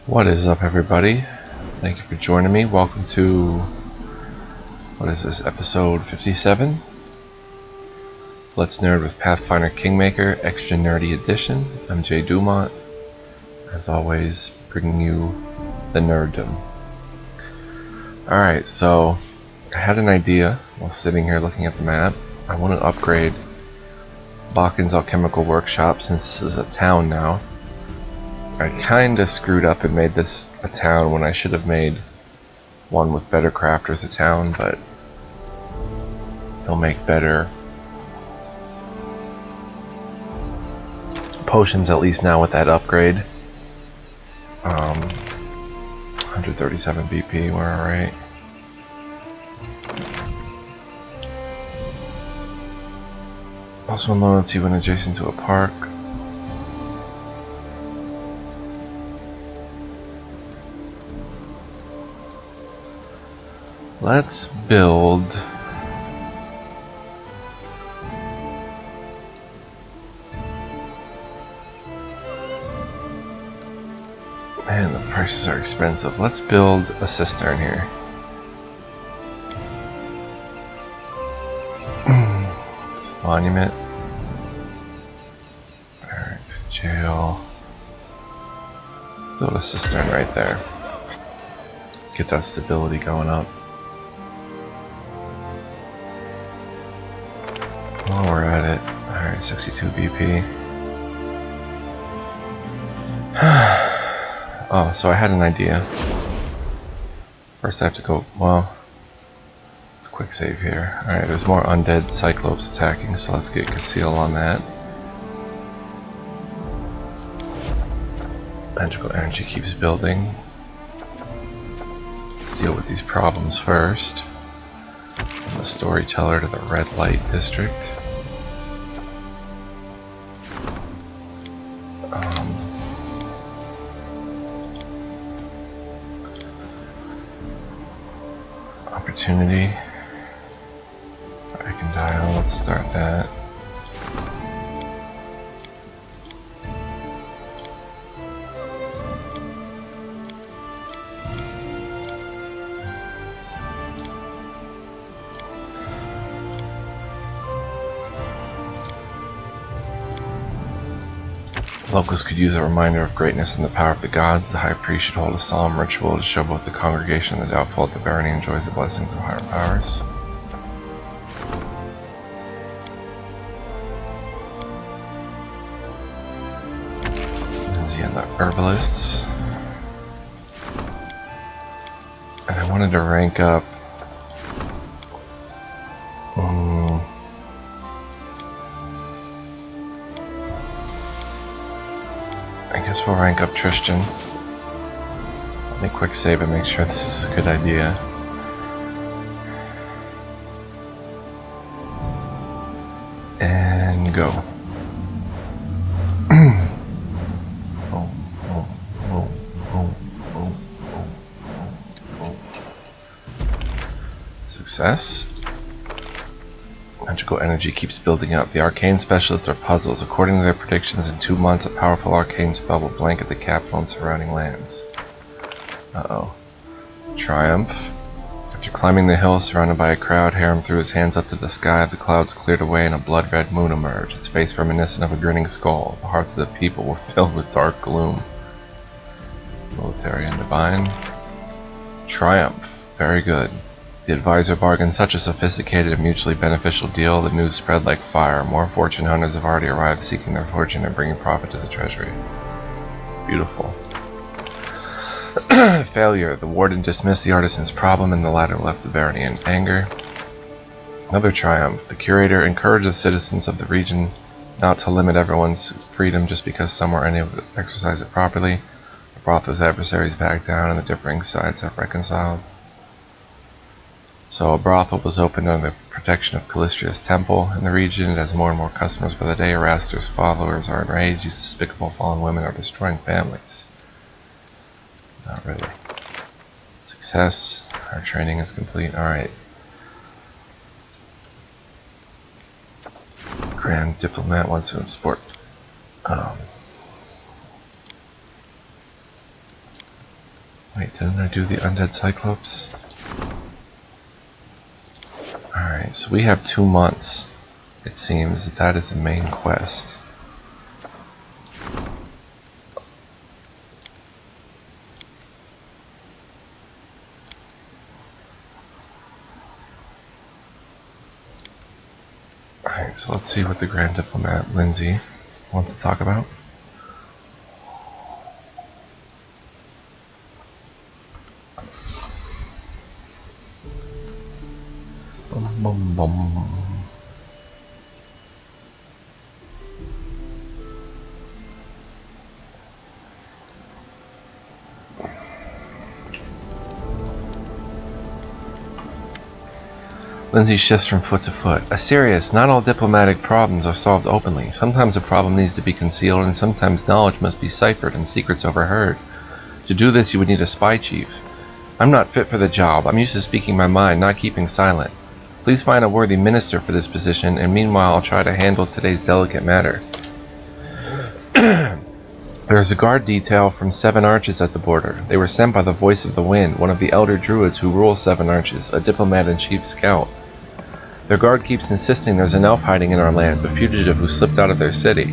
What is up, everybody? Thank you for joining me. Welcome to, what is this, episode 57? Let's Nerd with Pathfinder Kingmaker, Extra Nerdy Edition. I'm Jay Dumont, as always, bringing you the nerddom. Alright, so I had an idea while sitting here looking at the map. I want to upgrade Bakken's Alchemical Workshop since this is a town now. I kinda screwed up and made this a town when I should have made one with better crafters a town, but they'll make better potions at least now with that upgrade. 137 BP, we're alright. Also in loyalty when adjacent to a park. Let's build man, the prices are expensive. Let's build a cistern here. What's this monument? Barracks, jail. Build a cistern right there. Get that stability going up. While we're at it, alright, 62 BP. Oh, so I had an idea. First I have to go, well, let's quick save here. Alright, there's more undead cyclopes attacking, so let's get Conceal on that. Magical energy keeps building. Let's deal with these problems first. From the storyteller to the red light district. Opportunity. I can dial. Let's start that. Locals could use a reminder of greatness and the power of the gods. The High Priest should hold a solemn ritual to show both the congregation and the doubtful that the barony enjoys the blessings of higher powers. And the herbalists. And I wanted to rank up I guess we'll rank up Tristan. Let me quick save and make sure this is a good idea. And go. Success. Magical energy keeps building up. The arcane specialists are puzzles. According to their predictions, in 2 months a powerful arcane spell will blanket the capital and surrounding lands. Uh-oh. Triumph. After climbing the hill surrounded by a crowd, Harem threw his hands up to the sky. The clouds cleared away and a blood-red moon emerged, its face reminiscent of a grinning skull. The hearts of the people were filled with dark gloom. Military and divine. Triumph. Very good. The advisor bargained such a sophisticated and mutually beneficial deal, the news spread like fire. More fortune hunters have already arrived seeking their fortune and bringing profit to the treasury. Beautiful. Failure. The warden dismissed the artisan's problem and the latter left the barony in anger. Another triumph. The curator encouraged the citizens of the region not to limit everyone's freedom just because some were unable to exercise it properly. The brothel's adversaries backed down and the differing sides have reconciled. So a brothel was opened under the protection of Callistria's temple in the region. It has more and more customers by the day. Eraster's followers are enraged. These despicable fallen women are destroying families. Not really. Success. Our training is complete. Alright. Grand Diplomat wants to export Wait, didn't I do the undead Cyclops? Alright, so we have 2 months. It seems that is the main quest. Alright, so let's see what the Grand Diplomat, Lindsay, wants to talk about. Bum, bum, bum. Lindsay shifts from foot to foot. Assyrius, not all diplomatic problems are solved openly. Sometimes a problem needs to be concealed, and sometimes knowledge must be ciphered and secrets overheard. To do this, you would need a spy chief. I'm not fit for the job. I'm used to speaking my mind, not keeping silent. Please find a worthy minister for this position, and meanwhile I'll try to handle today's delicate matter. There is a guard detail from 7 Arches at the border. They were sent by the Voice of the Wind, one of the elder druids who rule 7 Arches, a diplomat and chief scout. Their guard keeps insisting there's an elf hiding in our lands, a fugitive who slipped out of their city.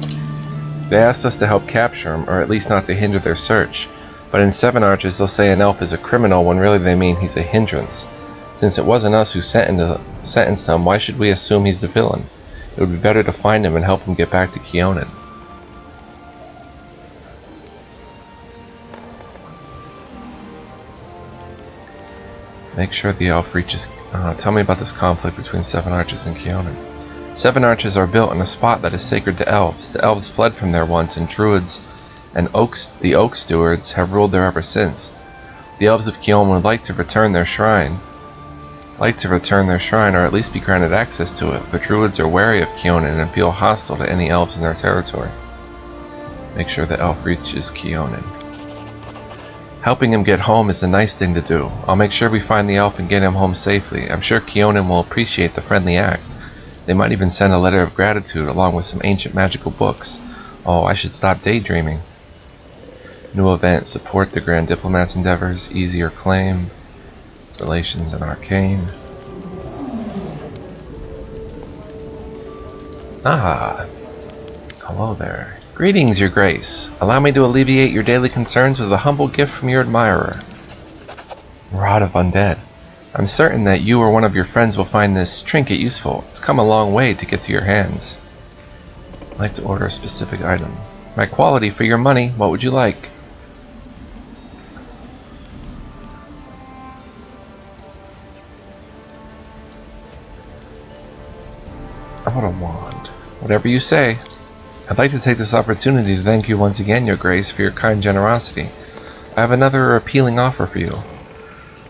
They asked us to help capture him, or at least not to hinder their search. But in 7 Arches they'll say an elf is a criminal when really they mean he's a hindrance. Since it wasn't us who sentenced him, why should we assume he's the villain? It would be better to find him and help him get back to Keonan. Make sure the elf reaches... tell me about this conflict between 7 Arches and Keonan. 7 Arches are built in a spot that is sacred to elves. The elves fled from there once, and druids and the oak stewards have ruled there ever since. The elves of Keonan would like to return their shrine. Or at least be granted access to it, but druids are wary of Keonan and feel hostile to any elves in their territory. Make sure the elf reaches Keonan. Helping him get home is the nice thing to do. I'll make sure we find the elf and get him home safely. I'm sure Keonan will appreciate the friendly act. They might even send a letter of gratitude along with some ancient magical books. Oh, I should stop daydreaming. New event, support the Grand Diplomat's endeavors, easier claim, relations and arcane. Ah, hello there. Greetings, Your Grace. Allow me to alleviate your daily concerns with a humble gift from your admirer. Rod of Undead. I'm certain that you or one of your friends will find this trinket useful. It's come a long way to get to your hands. I'd like to order a specific item. My quality for your money, what would you like? I want a wand. Whatever you say. I'd like to take this opportunity to thank you once again, Your Grace, for your kind generosity. I have another appealing offer for you.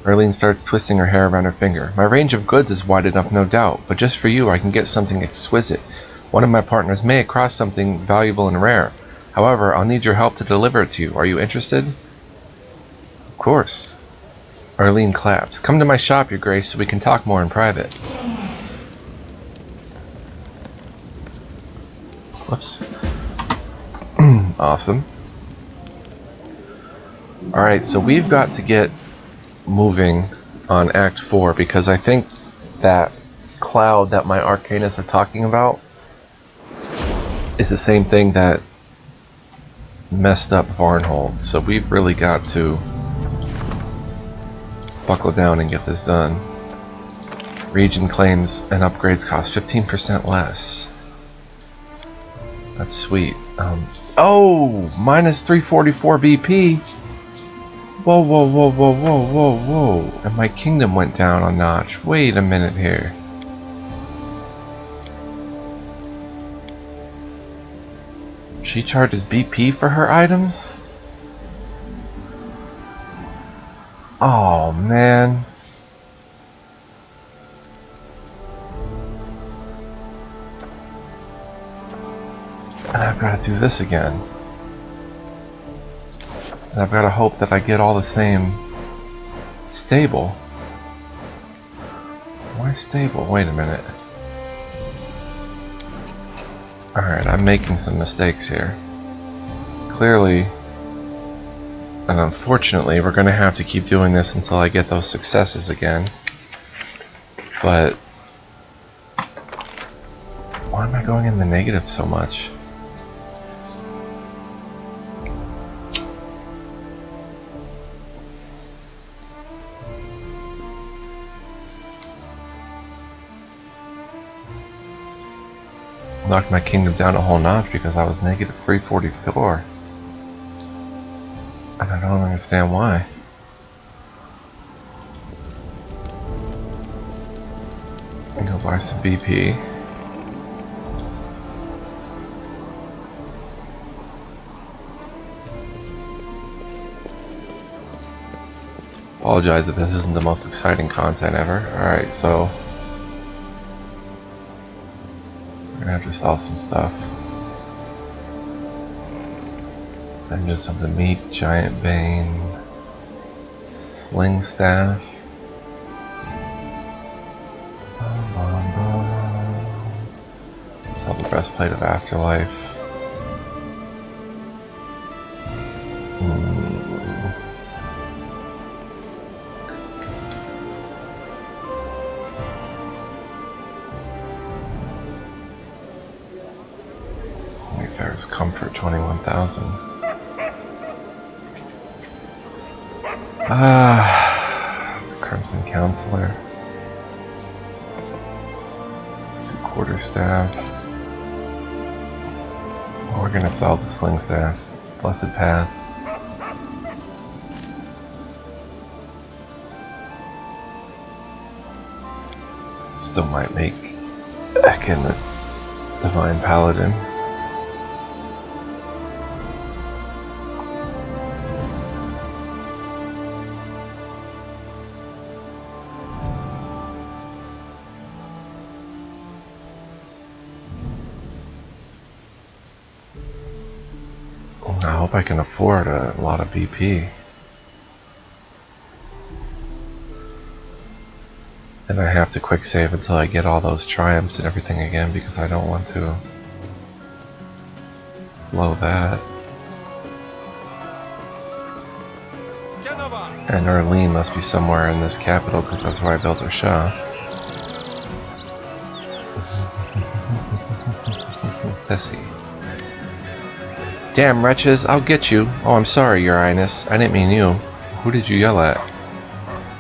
Erlene starts twisting her hair around her finger. My range of goods is wide enough, no doubt, but just for you I can get something exquisite. One of my partners may across something valuable and rare. However, I'll need your help to deliver it to you. Are you interested? Of course. Erlene claps. Come to my shop, Your Grace, so we can talk more in private. Whoops. Awesome. Alright, so we've got to get moving on Act 4 because I think that cloud that my arcanists are talking about is the same thing that messed up Varnhold. So we've really got to buckle down and get this done. Region claims and upgrades cost 15% less. That's sweet. Oh! Minus 344 BP! Whoa, whoa, whoa, whoa, whoa, whoa, whoa. And my kingdom went down a notch. Wait a minute here. She charges BP for her items? Oh, man. And I've got to do this again. And I've got to hope that I get all the same stable. Why stable? Wait a minute. Alright, I'm making some mistakes here. Clearly, And unfortunately, we're going to have to keep doing this until I get those successes again. But why am I going in the negative so much? Knocked my kingdom down a whole notch because I was negative 344. And I don't understand why. I'm gonna buy some BP. Apologize if this isn't the most exciting content ever. Alright, so we're gonna have to sell some stuff. Vengeance of the Meat, Giant Bane, Sling Staff. Sell the Breastplate of Afterlife. Wayfarer's Comfort, 21,000. Crimson Counselor. Let's do Quarterstaff. Oh, we're gonna sell the Sling Staff. Blessed Path. Still might make Ekin the Divine Paladin. I hope I can afford a lot of BP. And I have to quick save until I get all those triumphs and everything again because I don't want to blow that. And Erlene must be somewhere in this capital because that's where I built her shop. Tessie. Damn wretches, I'll get you. Oh, I'm sorry, Your Highness. I didn't mean you. Who did you yell at?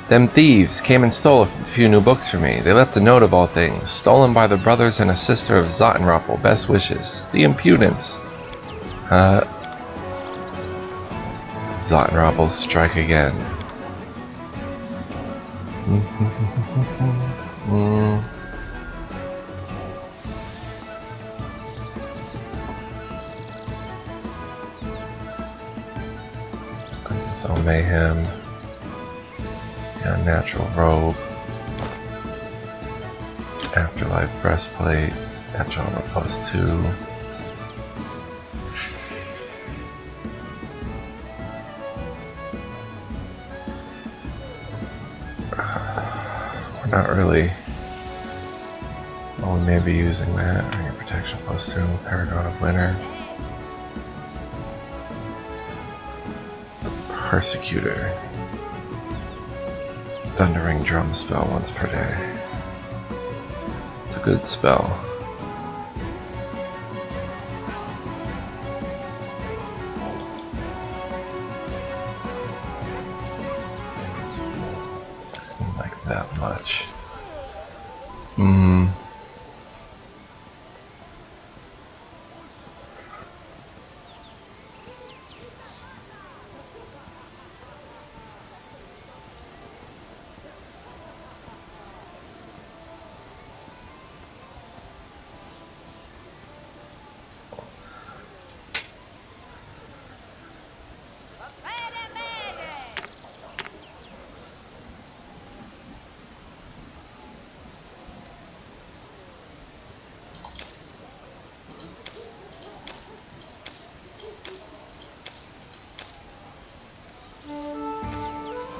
Them thieves came and stole a few new books from me. They left a note of all things. Stolen by the brothers and a sister of Zottenrappel. Best wishes. The impudence. Zottenrappel strike again. So Mayhem, yeah, Natural Robe, Afterlife Breastplate, Natural Armor +2. We're not really, well, we may be using that. Ring of Protection +2, Paragon of Winter. Persecutor. Thundering Drum spell once per day. It's a good spell. Like that much.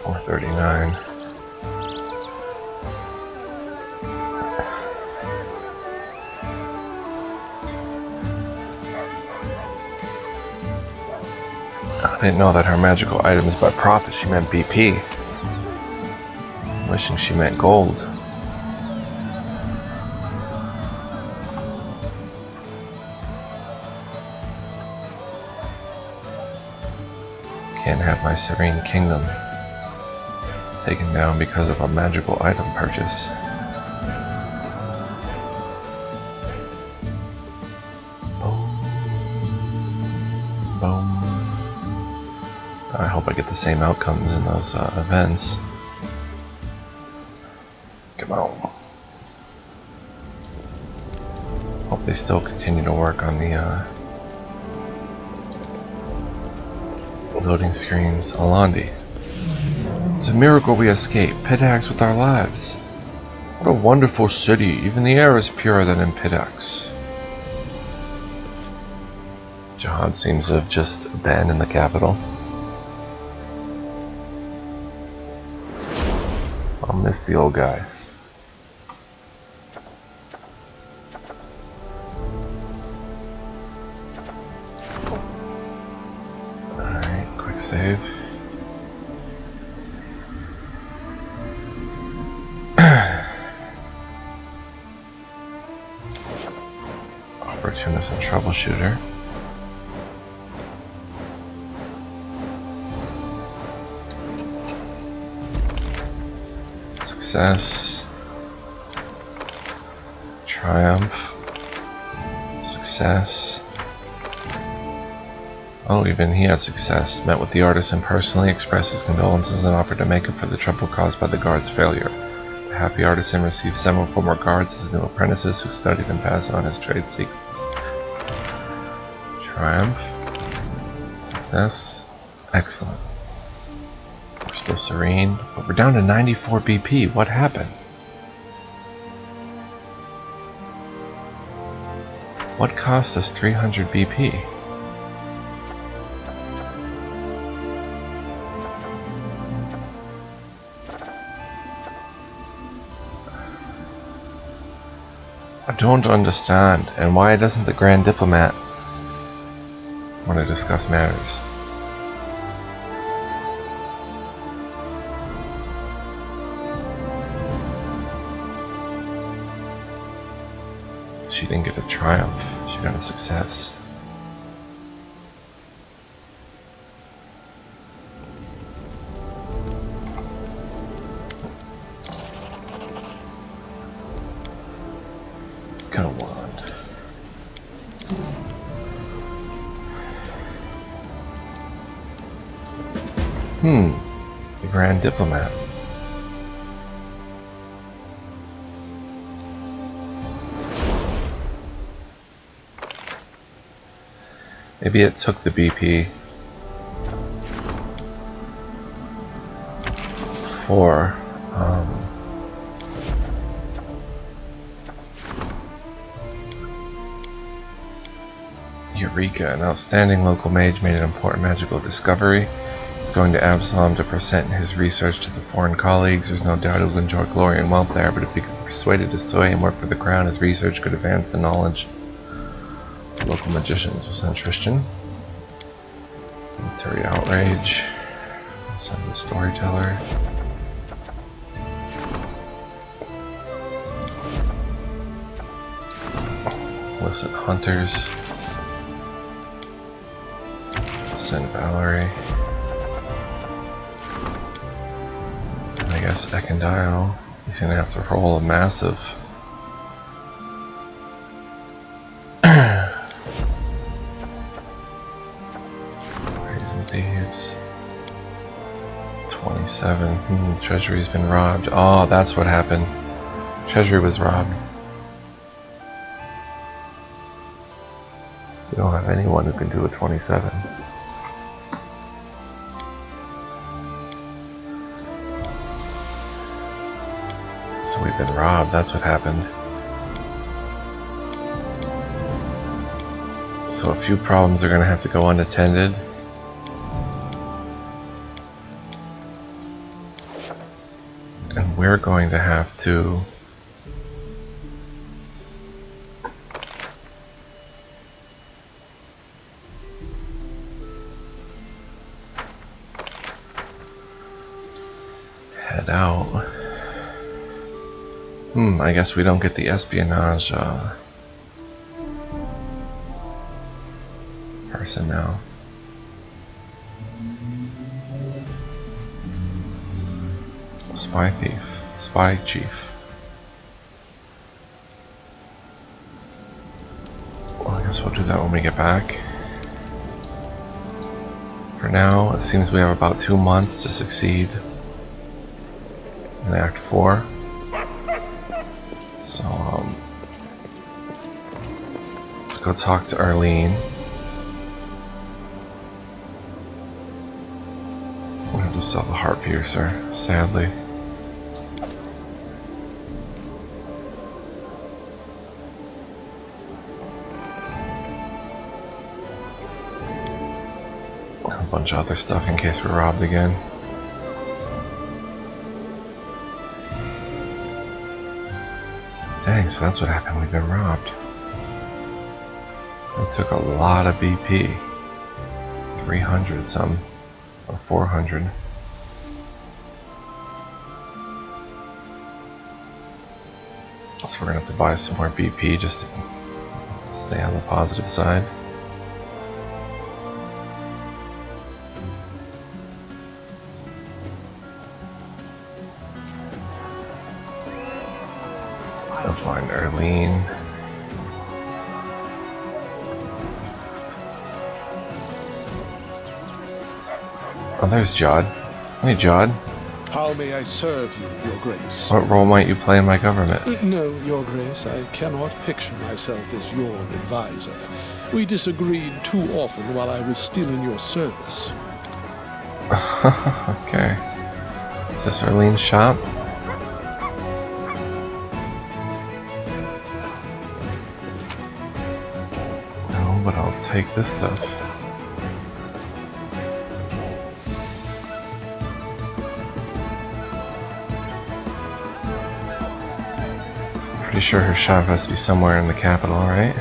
$439. didn't know that her magical items by profit she meant BP. Wishing she meant gold. Can't have my serene kingdom taken down because of a magical item purchase. Boom. Boom. I hope I get the same outcomes in those events. Come on. Hope they still continue to work on the loading screens. Alandi. It's a miracle we escaped. Pidax with our lives. What a wonderful city. Even the air is purer than in Pidax. Jihad seems to have just abandoned the capital. I'll miss the old guy. Alright, quick save. Opportunist and troubleshooter. Success. Triumph. Success. Oh, even he had success. Met with the artisan personally, expressed his condolences and offered to make up for the trouble caused by the guard's failure. The happy artisan received several former guards as new apprentices who studied and passed on his trade secrets. Triumph. Success. Excellent. We're still serene, but we're down to 94 BP. What happened? What cost us 300 BP? I don't understand, and why doesn't the Grand Diplomat want to discuss matters? She didn't get a triumph, she got a success. Let's get a wand. The Grand Diplomat. Maybe it took the BP for Eureka, an outstanding local mage, made an important magical discovery. He's going to Absalom to present his research to the foreign colleagues. There's no doubt he'll enjoy glory and wealth there, but if he could be persuaded to sway and work for the crown, his research could advance the knowledge of local magicians. We'll send Tristan. Military outrage. We'll send the storyteller. Illicit hunters. Send Valerie. And I guess Ekandile, he's gonna have to roll a massive Raising Thieves. 27. The treasury's been robbed. Oh, that's what happened. Treasury was robbed. We don't have anyone who can do a 27. So we've been robbed, that's what happened. So a few problems are going to have to go unattended. And we're going to have to head out. I guess we don't get the espionage person now. Spy thief. Spy chief. Well, I guess we'll do that when we get back. For now, it seems we have about 2 months to succeed in Act 4. So, let's go talk to Arlene. We'll have to sell the heart piercer, sadly. A bunch of other stuff in case we're robbed again. Dang, so that's what happened, we've been robbed. It took a lot of BP. 300 some, or 400. So we're gonna have to buy some more BP just to stay on the positive side. Let's go find Arlene. Oh, there's Jod. Hey, Jod. How may I serve you, Your Grace? What role might you play in my government? No, Your Grace, I cannot picture myself as your advisor. We disagreed too often while I was still in your service. Okay. Is this Arlene's shop? No, but I'll take this stuff. Pretty sure her shop has to be somewhere in the capital, right?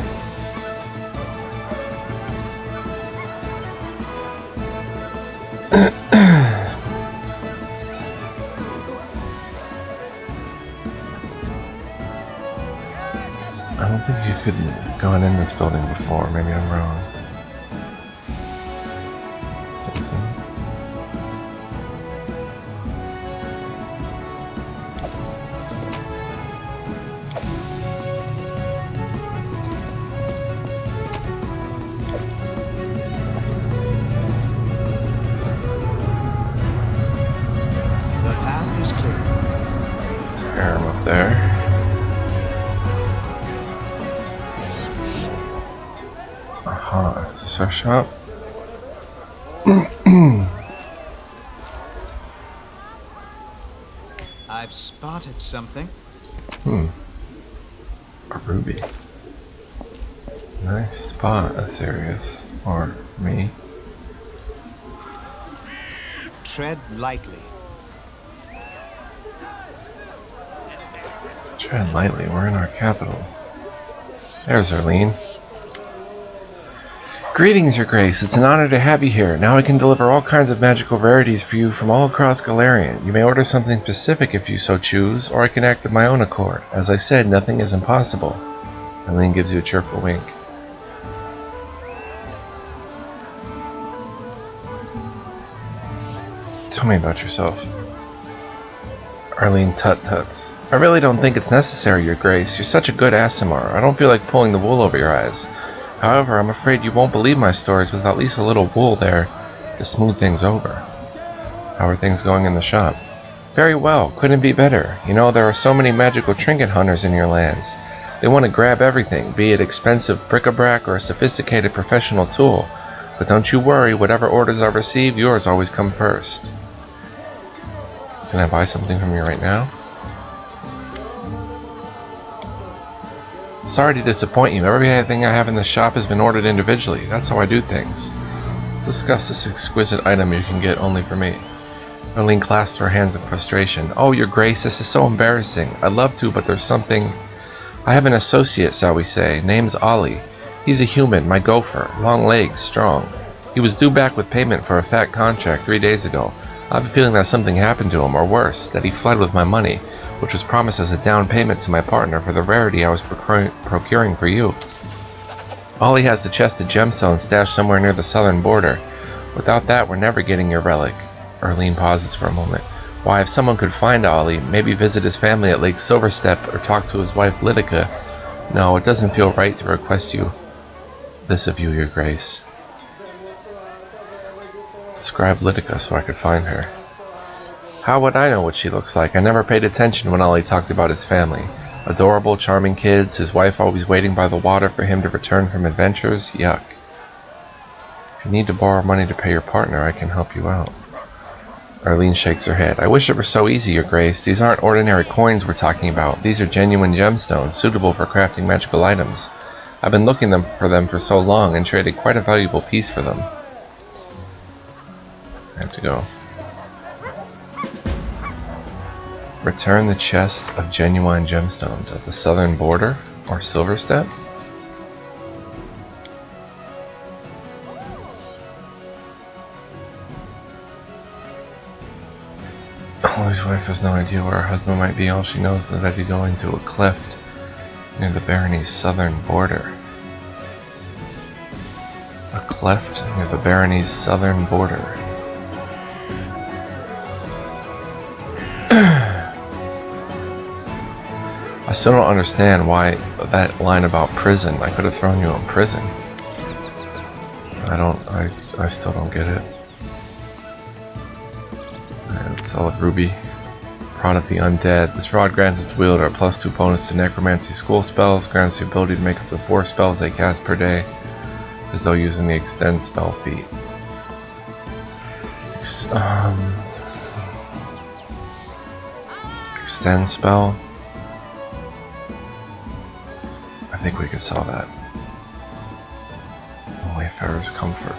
I don't think you could have gone in this building before, maybe I'm wrong. Citizen. Harem up there. Aha, is this our shop? I've spotted something. A ruby. Nice spot, Asirius. Or me. Tread lightly. Tread lightly, we're in our capital. There's Arlene. Greetings, Your Grace. It's an honor to have you here. Now I can deliver all kinds of magical rarities for you from all across Galarian. You may order something specific if you so choose, or I can act of my own accord. As I said, nothing is impossible. Arlene gives you a cheerful wink. Tell me about yourself. Arlene tut-tuts. I really don't think it's necessary, Your Grace. You're such a good Aasimar. I don't feel like pulling the wool over your eyes. However, I'm afraid you won't believe my stories with at least a little wool there to smooth things over. How are things going in the shop? Very well. Couldn't be better. You know, there are so many magical trinket hunters in your lands. They want to grab everything, be it expensive bric-a-brac or a sophisticated professional tool. But don't you worry, whatever orders I receive, yours always come first. Can I buy something from you right now? Sorry to disappoint you. Everything I have in the shop has been ordered individually. That's how I do things. Let's discuss this exquisite item you can get only for me. Arlene clasped her hands in frustration. Oh, Your Grace, this is so embarrassing. I'd love to, but there's something... I have an associate, shall we say. Name's Ollie. He's a human, my gopher. Long legs, strong. He was due back with payment for a fat contract 3 days ago. I have a feeling that something happened to him, or worse, that he fled with my money, which was promised as a down payment to my partner for the rarity I was procuring for you. Ollie has the chest of gemstones stashed somewhere near the southern border. Without that, we're never getting your relic. Erlene pauses for a moment. Why, if someone could find Ollie, maybe visit his family at Lake Silverstep or talk to his wife Lydica. No, it doesn't feel right to request this of you, Your Grace. Describe Lydica so I could find her. How would I know what she looks like? I never paid attention when Ollie talked about his family. Adorable, charming kids, his wife always waiting by the water for him to return from adventures. Yuck. If you need to borrow money to pay your partner, I can help you out. Arlene shakes her head. I wish it were so easy, Your Grace. These aren't ordinary coins we're talking about. These are genuine gemstones, suitable for crafting magical items. I've been looking for them for so long and traded quite a valuable piece for them. I have to go. Return the chest of genuine gemstones at the southern border or Silverstep? Ollie's wife has no idea where her husband might be. All she knows is that he's going to a cleft near the barony's southern border. A cleft near the barony's southern border. I still don't understand why that line about prison. I could have thrown you in prison. I still don't get it. Let's sell a ruby. Prod of the Undead. This rod grants its wielder +2 bonus to necromancy school spells. Grants the ability to make up to 4 spells they cast per day, as though using the extend spell feat. Extend spell. I think we could sell that. Wayfarer's Comfort.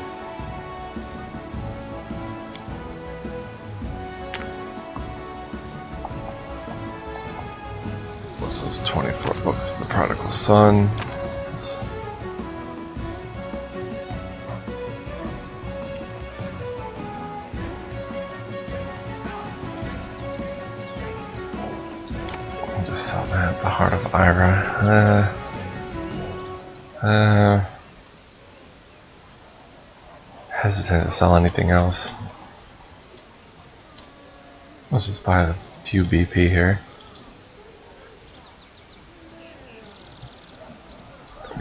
What's those 24 books of the Prodigal Son? I'll just sell that. The Heart of Ira. Hesitant to sell anything else. Let's just buy a few BP here.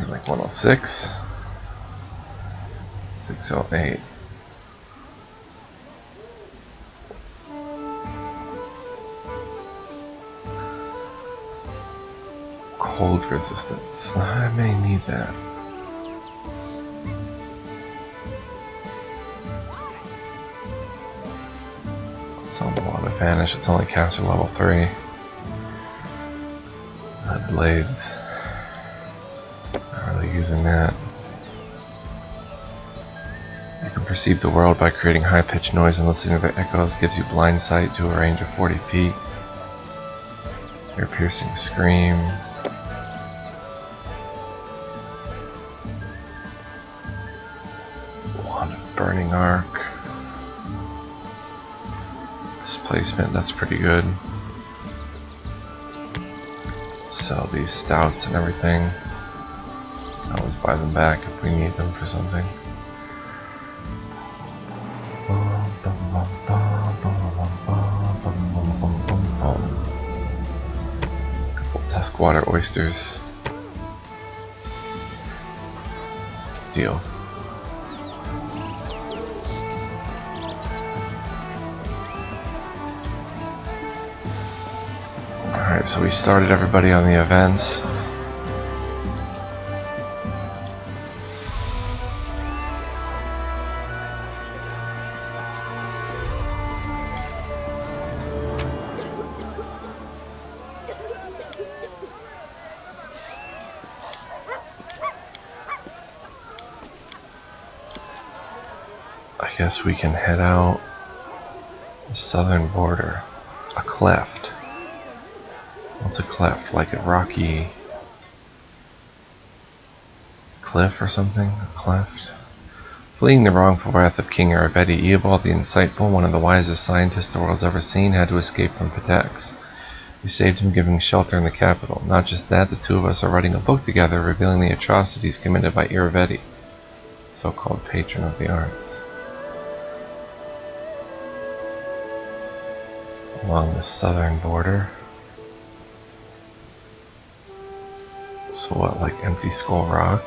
Like 106, 608. Cold resistance. I may need that. Some water vanish. It's only caster level 3. Blades. Not really using that. You can perceive the world by creating high-pitched noise and listening to the echoes. Gives you blind sight to a range of 40 feet. Your piercing scream. Wand of Burning Arc. Displacement, that's pretty good. Sell these stouts and everything. Always buy them back if we need them for something. Couple Tuskwater oysters. Deal. Alright, so we started everybody on the events. I guess we can head out the southern border. A cleft. What's a cleft? Like a rocky cliff or something? A cleft? Fleeing the wrongful wrath of King Arabedi, Eobald the Insightful, one of the wisest scientists the world's ever seen, had to escape from Patex. We saved him, giving shelter in the capital. Not just that, the two of us are writing a book together revealing the atrocities committed by Irvedi, so-called patron of the arts. Along the southern border. So what, like Empty Skull Rock?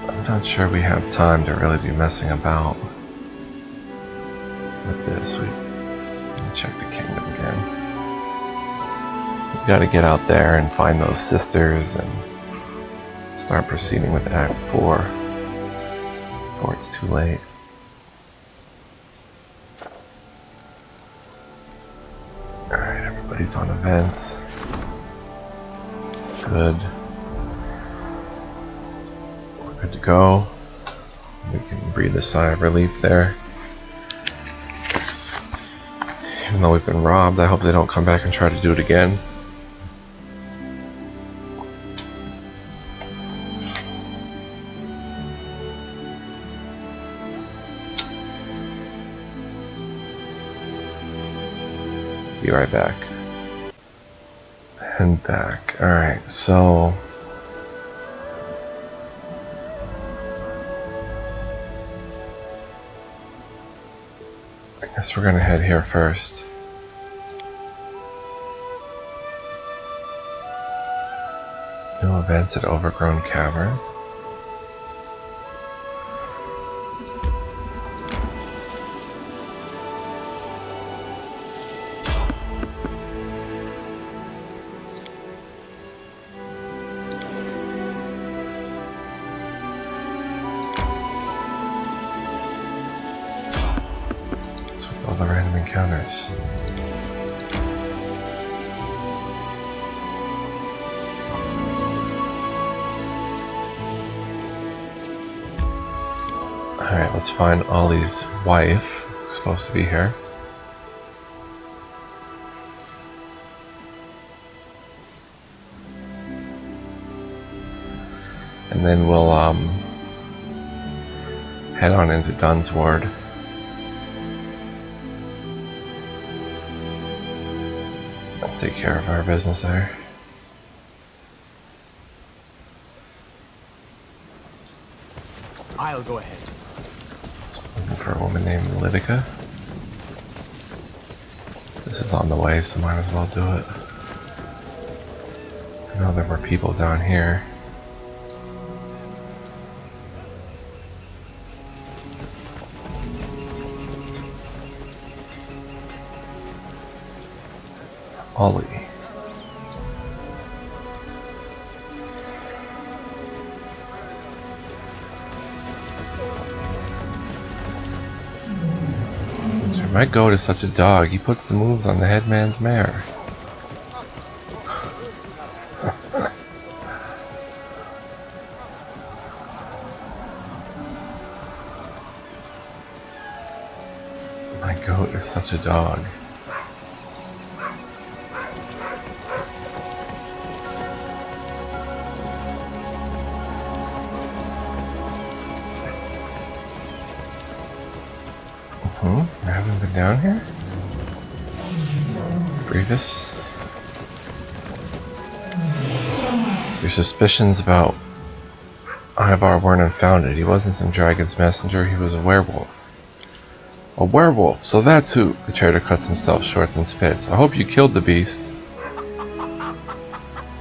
I'm not sure we have time to really be messing about with this. Let me check the kingdom again. We've got to get out there and find those sisters and start proceeding with Act 4 before it's too late. Alright, everybody's on events. Good. We're good to go. We can breathe a sigh of relief there. Even though we've been robbed, I hope they don't come back and try to do it again. Be right back. And back. Alright, so I guess we're gonna head here first. New events at Overgrown Cavern. All the random encounters. Alright, let's find Ollie's wife, who's supposed to be here. And then we'll head on into Dunn's Ward. Take care of our business there. I'll go ahead. Looking for a woman named Lydica. This is on the way, so might as well do it. I know there were people down here. Ollie. My goat is such a dog, he puts the moves on the headman's mare. My goat is such a dog. I haven't been down here? Grievous? Your suspicions about Ivar weren't unfounded. He wasn't some dragon's messenger, he was a werewolf. A werewolf, so that's who. The trader cuts himself short and spits. I hope you killed the beast.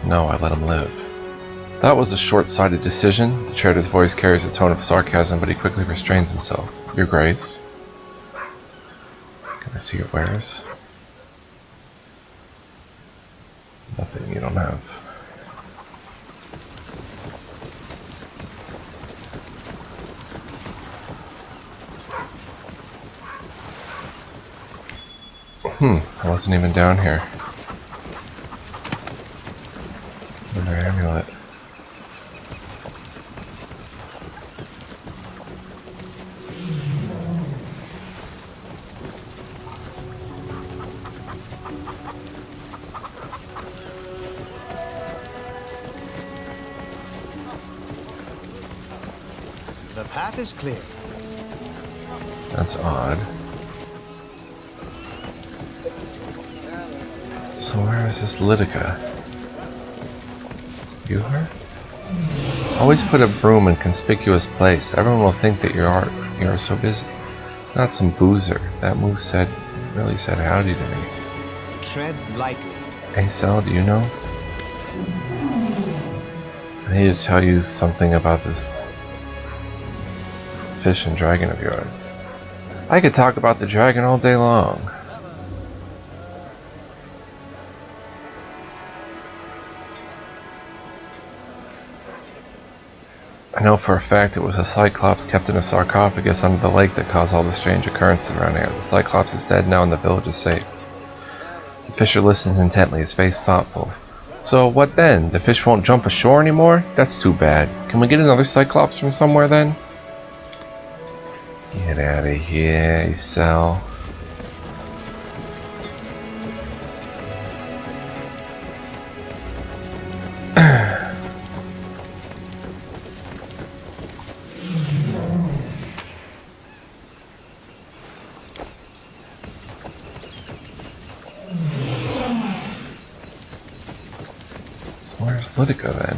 No, I let him live. That was a short-sighted decision. The trader's voice carries a tone of sarcasm, but he quickly restrains himself. Your Grace. Can I see your wares? Nothing you don't have. I wasn't even down here. Another amulet. The path is clear. That's odd. So where is this Lytica? You her? Always put a broom in conspicuous place. Everyone will think that you're so busy. Not some boozer. That moose really said howdy to me. Tread lightly. Hey Sal, do you know? I need to tell you something about this fish and dragon of yours. I could talk about the dragon all day long. I know for a fact it was a Cyclops kept in a sarcophagus under the lake that caused all the strange occurrences around here. The Cyclops is dead now and the village is safe. The fisher listens intently, his face thoughtful. So what then? The fish won't jump ashore anymore? That's too bad. Can we get another Cyclops from somewhere then? Get out of here, you sell. So where's Lytica then?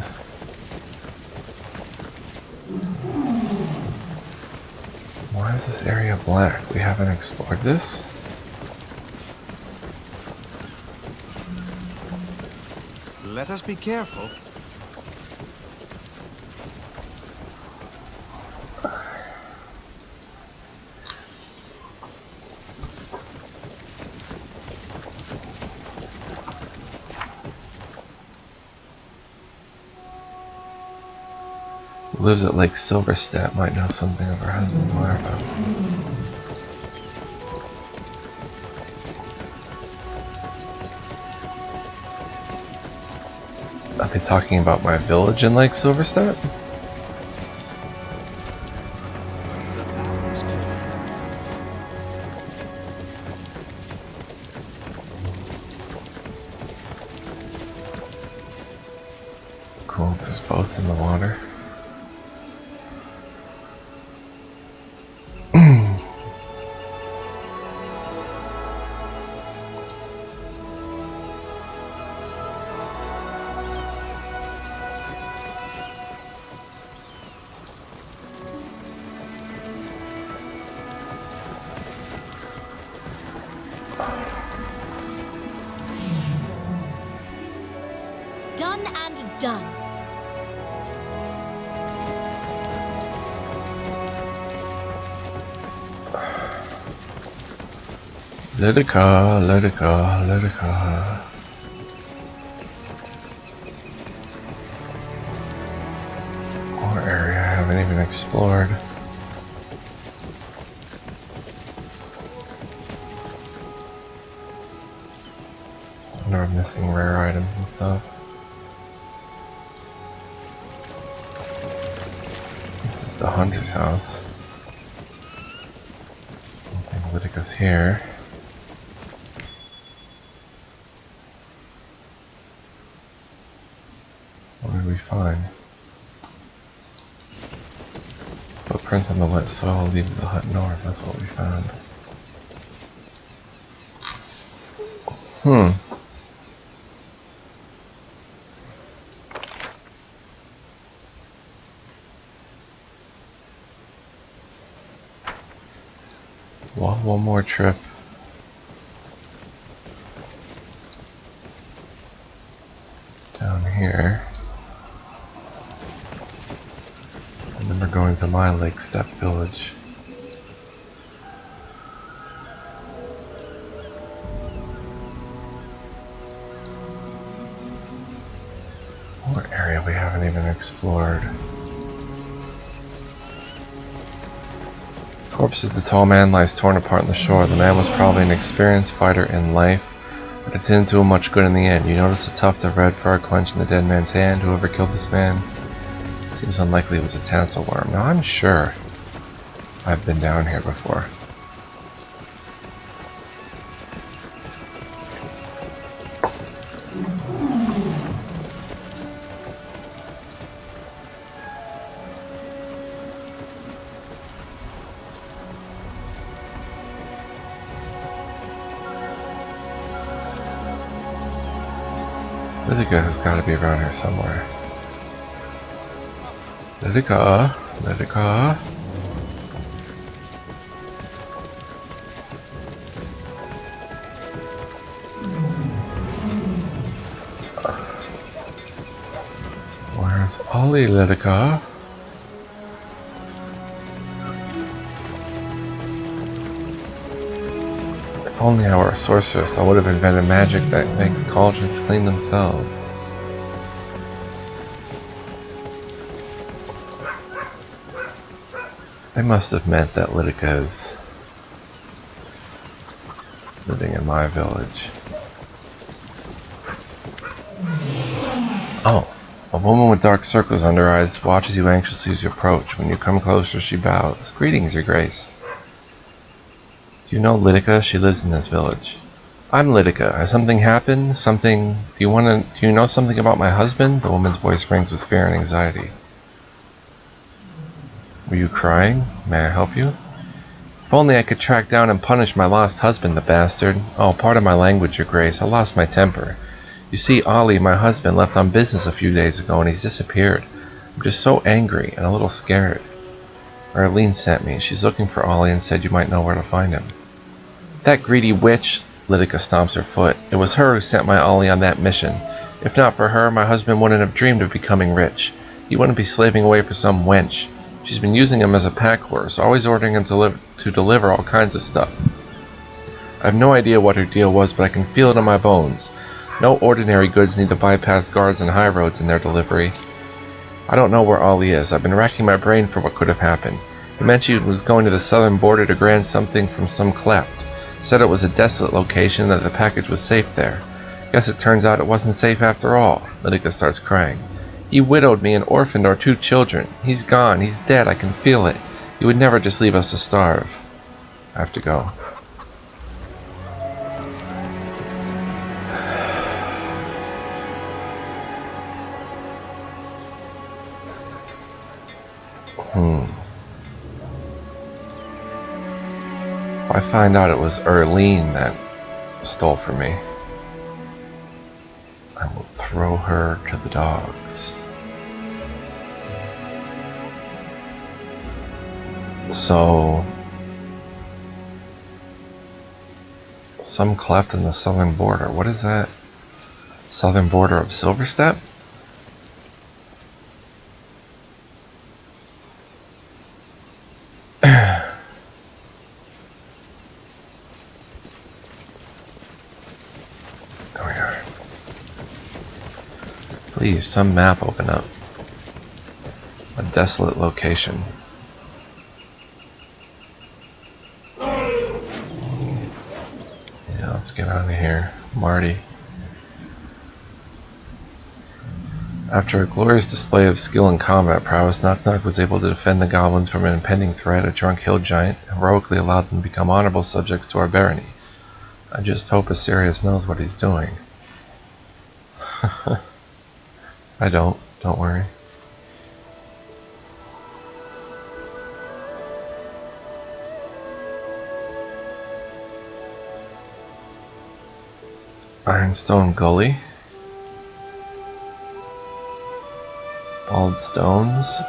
Why is this area black? We haven't explored this? Let us be careful. Who lives at Lake Silverstep might know something of her husband's whereabouts. Are they talking about my village in Lake Silverstep? The path is clear. Cool, there's boats in the water. Done and done. Lytica, Lytica, Lytica. More area I haven't even explored. I wonder if I'm missing rare items and stuff. This is the hunter's house. I don't think Lytica's here. What did we find? Footprints on the wet soil lead to the hut north. That's what we found. Well, one more trip. Down here. And then we're going to my Lake Step village. What area we haven't even explored? The corpse of the tall man lies torn apart on the shore. The man was probably an experienced fighter in life, but it didn't do him much good in the end. You notice a tuft of red fur clenched in the dead man's hand. Whoever killed this man, seems unlikely it was a tassel worm. Now I'm sure I've been down here before. Lytica has got to be around here somewhere. Lytica, Lytica. Where's Ollie, Lytica? If only I were a sorceress, I would have invented magic that makes cauldrons clean themselves. They must have meant that Lytica is living in my village. Oh, a woman with dark circles under her eyes watches you anxiously as you approach. When you come closer, she bows. Greetings, Your Grace. Do you know Lytica? She lives in this village. I'm Lytica. Has something happened? Something... Do you know something about my husband? The woman's voice rings with fear and anxiety. Were you crying? May I help you? If only I could track down and punish my lost husband, the bastard. Oh, pardon my language, Your Grace. I lost my temper. You see, Ollie, my husband, left on business a few days ago and he's disappeared. I'm just so angry and a little scared. Arlene sent me. She's looking for Ollie and said you might know where to find him. That greedy witch! Lytica stomps her foot. It was her who sent my Ollie on that mission. If not for her, my husband wouldn't have dreamed of becoming rich. He wouldn't be slaving away for some wench. She's been using him as a pack horse, always ordering him to deliver all kinds of stuff. I have no idea what her deal was, but I can feel it in my bones. No ordinary goods need to bypass guards and high roads in their delivery. I don't know where Ollie is. I've been racking my brain for what could have happened. He mentioned he was going to the southern border to grant something from some cleft. Said it was a desolate location and that the package was safe there. Guess it turns out it wasn't safe after all. Lytica starts crying. He widowed me and orphaned our 2 children. He's gone. He's dead. I can feel it. He would never just leave us to starve. I have to go. If I find out it was Arlene that stole from me, I will throw her to the dogs. So, some cleft in the southern border. What is that? Southern border of Silverstep? Please, some map open up. A desolate location. Yeah, let's get out of here. Marty. After a glorious display of skill and combat prowess, Knock Knock was able to defend the goblins from an impending threat. A drunk hill giant heroically allowed them to become honorable subjects to our barony. I just hope Asirius knows what he's doing. I don't worry. Ironstone Gully. Bald stones.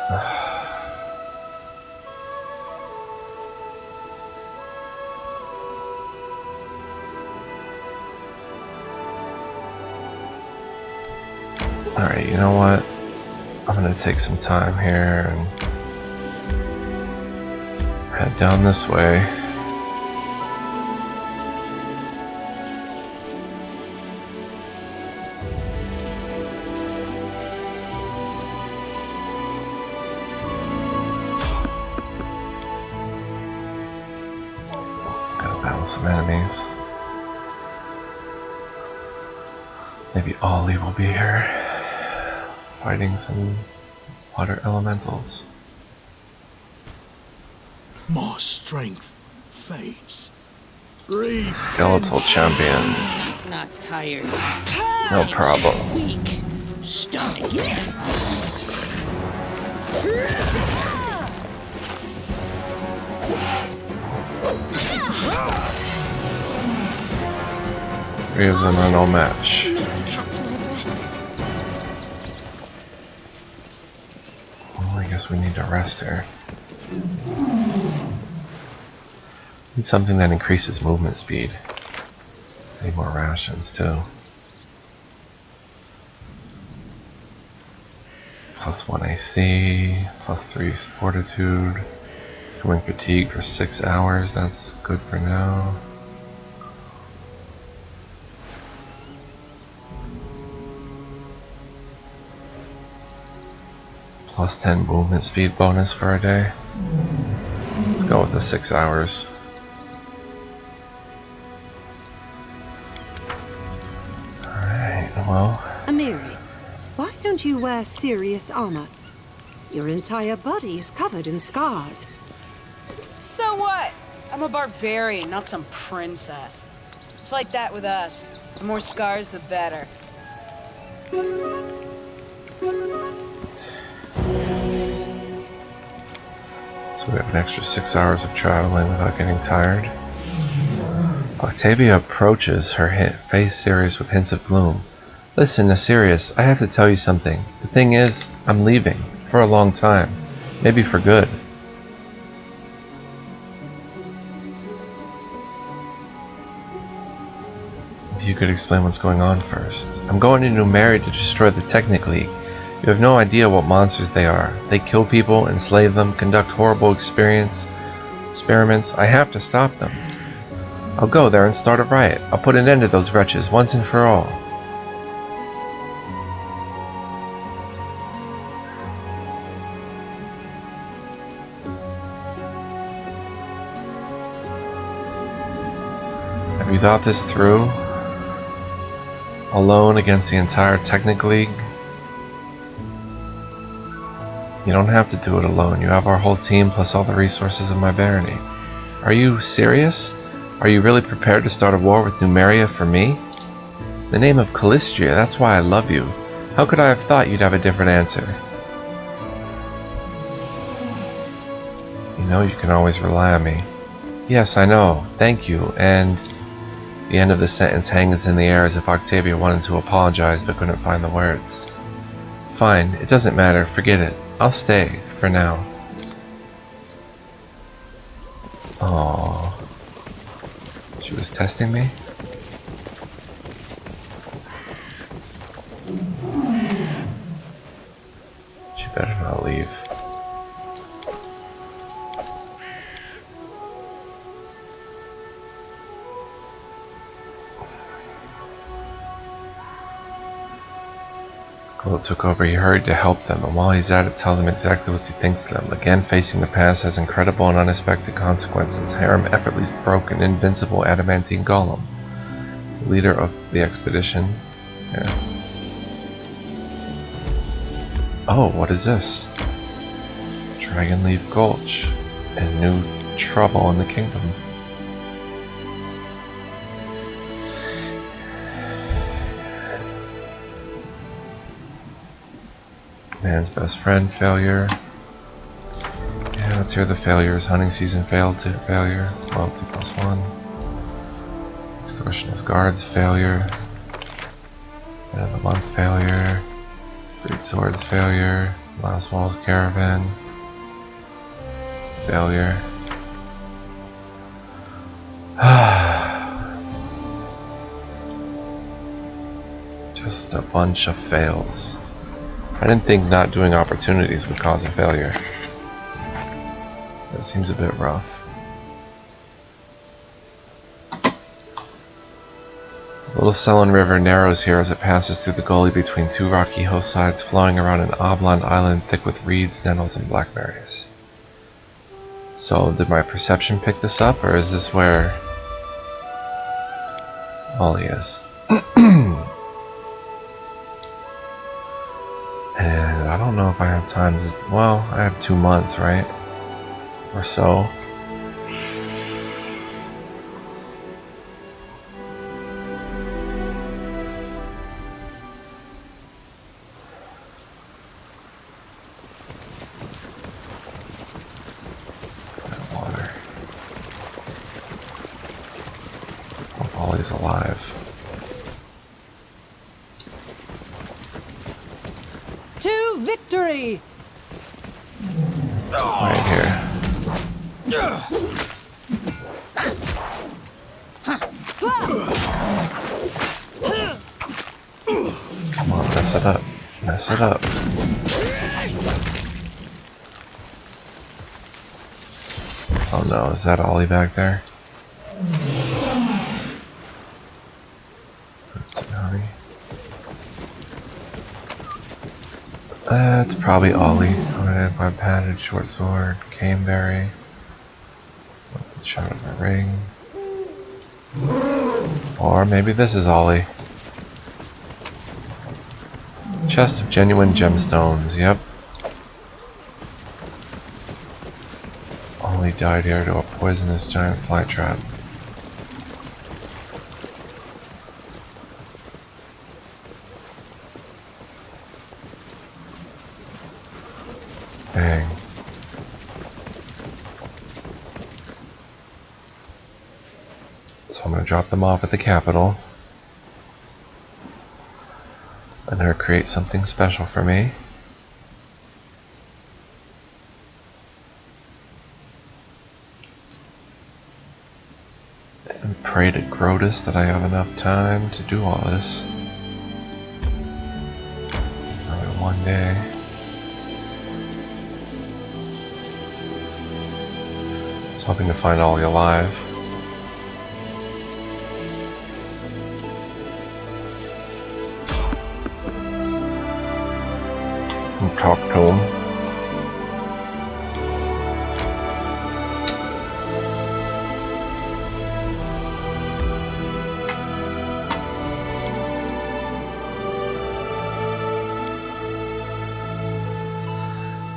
Alright, you know what? I'm gonna take some time here and head down this way. Gotta battle some enemies. Maybe Ollie will be here, fighting some water elementals. My strength fades. Skeletal champion. Not tired. No problem. Weak. Start again. Three of them are no match. Need to catch my breath. guess we need to rest her. Need something that increases movement speed. Need more rations too. +1 AC, +3 fortitude. When fatigued for 6 hours, that's good for now. +10 movement speed bonus for a day. Let's go with the 6 hours. Alright, well. Amiri, why don't you wear serious armor? Your entire body is covered in scars. So what? I'm a barbarian, not some princess. It's like that with us. The more scars, the better. So we have an extra 6 hours of traveling without getting tired. Octavia approaches, her face serious with hints of gloom. Listen, Asirius, I have to tell you something. The thing is, I'm leaving. For a long time. Maybe for good. You could explain what's going on first. I'm going to Numeri to destroy the Technic League. You have no idea what monsters they are. They kill people, enslave them, conduct horrible experiments. I have to stop them. I'll go there and start a riot. I'll put an end to those wretches once and for all. Have you thought this through? Alone against the entire Technic League? You don't have to do it alone. You have our whole team plus all the resources of my barony. Are you serious? Are you really prepared to start a war with Numeria for me? The name of Callistria, that's why I love you. How could I have thought you'd have a different answer? You know you can always rely on me. Yes, I know. Thank you. And the end of the sentence hangs in the air as if Octavia wanted to apologize but couldn't find the words. Fine, it doesn't matter. Forget it. I'll stay, for now. Aww. She was testing me? She better not leave. Gold took over, he hurried to help them, and while he's at it, tell them exactly what he thinks to them. Again, facing the past has incredible and unexpected consequences. Harem effortlessly broke an invincible adamantine golem. The leader of the expedition. Yeah. Oh, what is this? Dragonleaf Gulch. And new trouble in the kingdom. Man's best friend, failure. Yeah, let's hear the failures. Hunting season failed to failure. Loyalty +1. Extortionist guards, failure. End of the month, failure. Breed swords, failure. Last walls caravan, failure. Just a bunch of fails. I didn't think not doing opportunities would cause a failure. That seems a bit rough. The Little Sullen River narrows here as it passes through the gully between two rocky hillsides, flowing around an oblong island thick with reeds, nettles, and blackberries. So, did my perception pick this up, or is this where Ollie is? And I don't know if I have time to, well, I have 2 months, right? Or so. That water. Hope Ollie's alive. To victory! Right here. Come on, mess it up. Mess it up. Oh no, is that Ollie back there? That's probably Ollie. Limited by padded short sword, caneberry. With the shot of a ring. Or maybe this is Ollie. Chest of genuine gemstones, yep. Ollie died here to a poisonous giant fly trap. Dang. So I'm going to drop them off at the capital. And her create something special for me. And pray to Grotus that I have enough time to do all this. Another one day. I was hoping to find Ollie alive. And talk to him.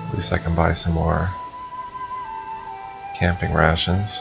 At least I can buy some more camping rations.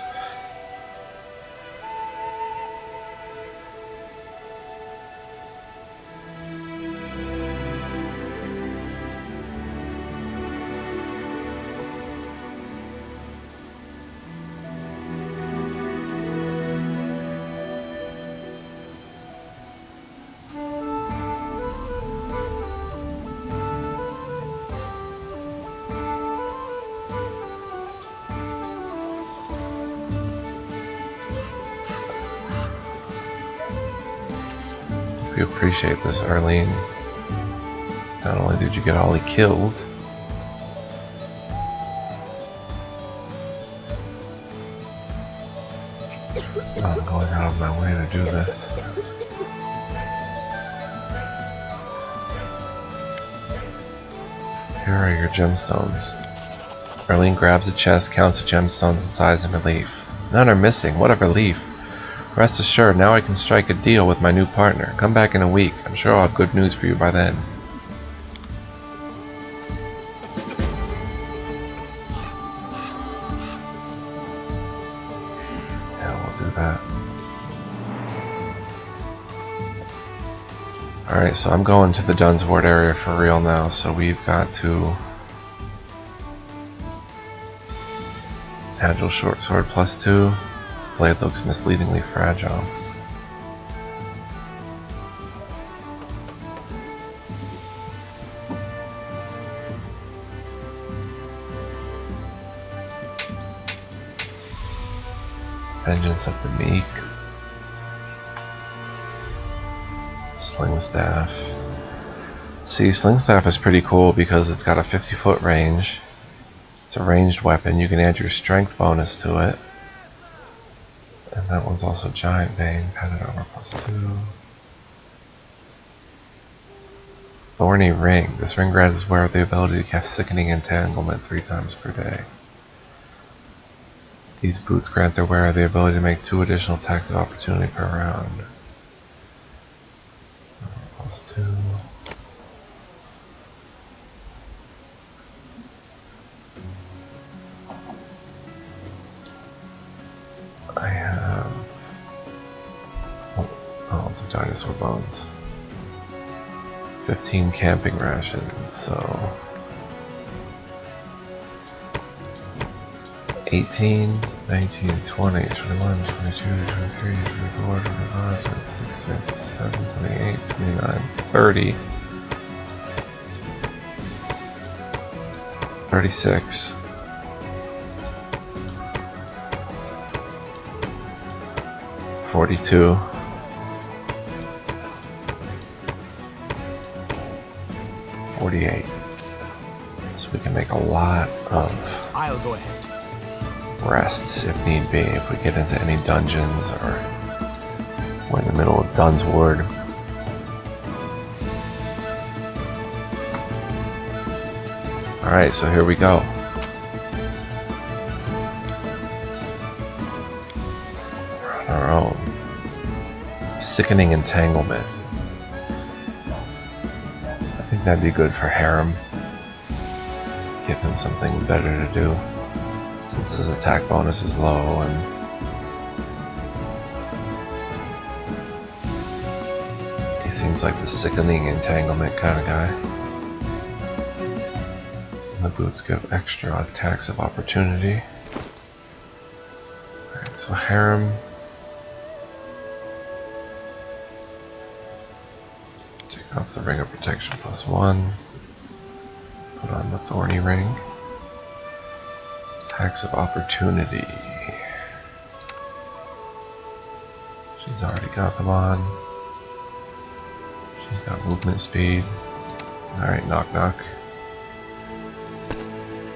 If you appreciate this, Arlene. Not only did you get Ollie killed, I'm going out of my way to do this. Here are your gemstones. Arlene grabs a chest, counts the gemstones and sighs in relief. None are missing. What a relief. Rest assured, now I can strike a deal with my new partner. Come back in a week. I'm sure I'll have good news for you by then. Yeah, we'll do that. Alright, so I'm going to the Dunsward area for real now, so we've got to... Agile short sword +2. This blade looks misleadingly fragile. Vengeance of the Meek. Sling Staff. See, Sling Staff is pretty cool because it's got a 50-foot range. It's a ranged weapon. You can add your strength bonus to it. And that one's also Giant Bane, padded armor +2. Thorny Ring. This ring grants its wearer the ability to cast Sickening Entanglement 3 times per day. These boots grant their wearer the ability to make 2 additional attacks of opportunity per round. +2. I have some dinosaur bones. 15 camping rations, so 18, 19, 20, 21, 22, 23, 24, 25, 26, 27, 28, 29, 30, 36. 42. $48. So we can make a lot of I'll go ahead. rests if need be, if we get into any dungeons or we're in the middle of Dun's Ward. Alright, so here we go. We're on our own. Sickening Entanglement. I think that'd be good for Harem. Give him something better to do, since his attack bonus is low and he seems like the Sickening Entanglement kind of guy. The boots give extra attacks of opportunity. Alright, so Harem. Take off the Ring of Protection +1. Put on the Thorny Ring. Attacks of opportunity. She's already got them on. She's got movement speed. Alright, knock knock.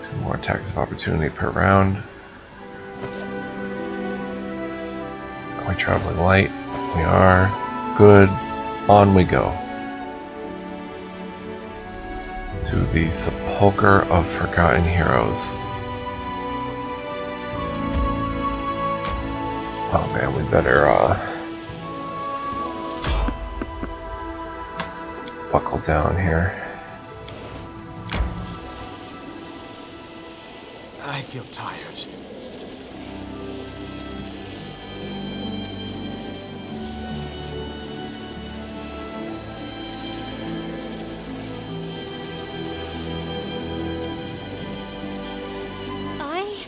2 more attacks of opportunity per round. Are we traveling light? We are. Good. On we go. To the Sepulchre of Forgotten Heroes. Oh man, we better buckle down here. I feel tired. I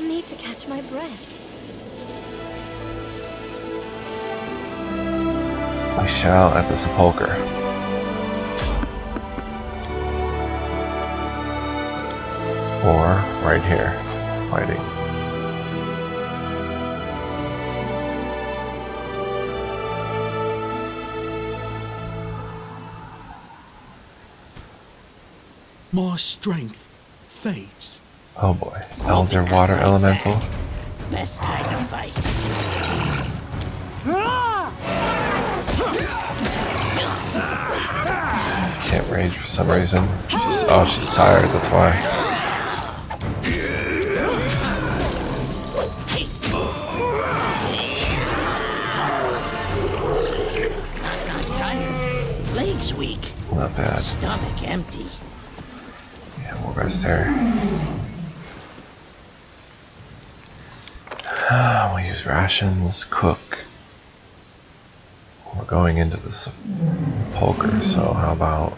need to catch my breath. We shall at the Sepulchre. Or right here, fighting. My strength fades. Oh boy, Elder Water Elemental. Best kind of fight. Can't rage for some reason. She's tired, that's why. Not tired. Legs weak. Not bad. Stomach empty. Yeah, we'll rest here. We'll use rations, cook. We're going into the Sepulchre, so how about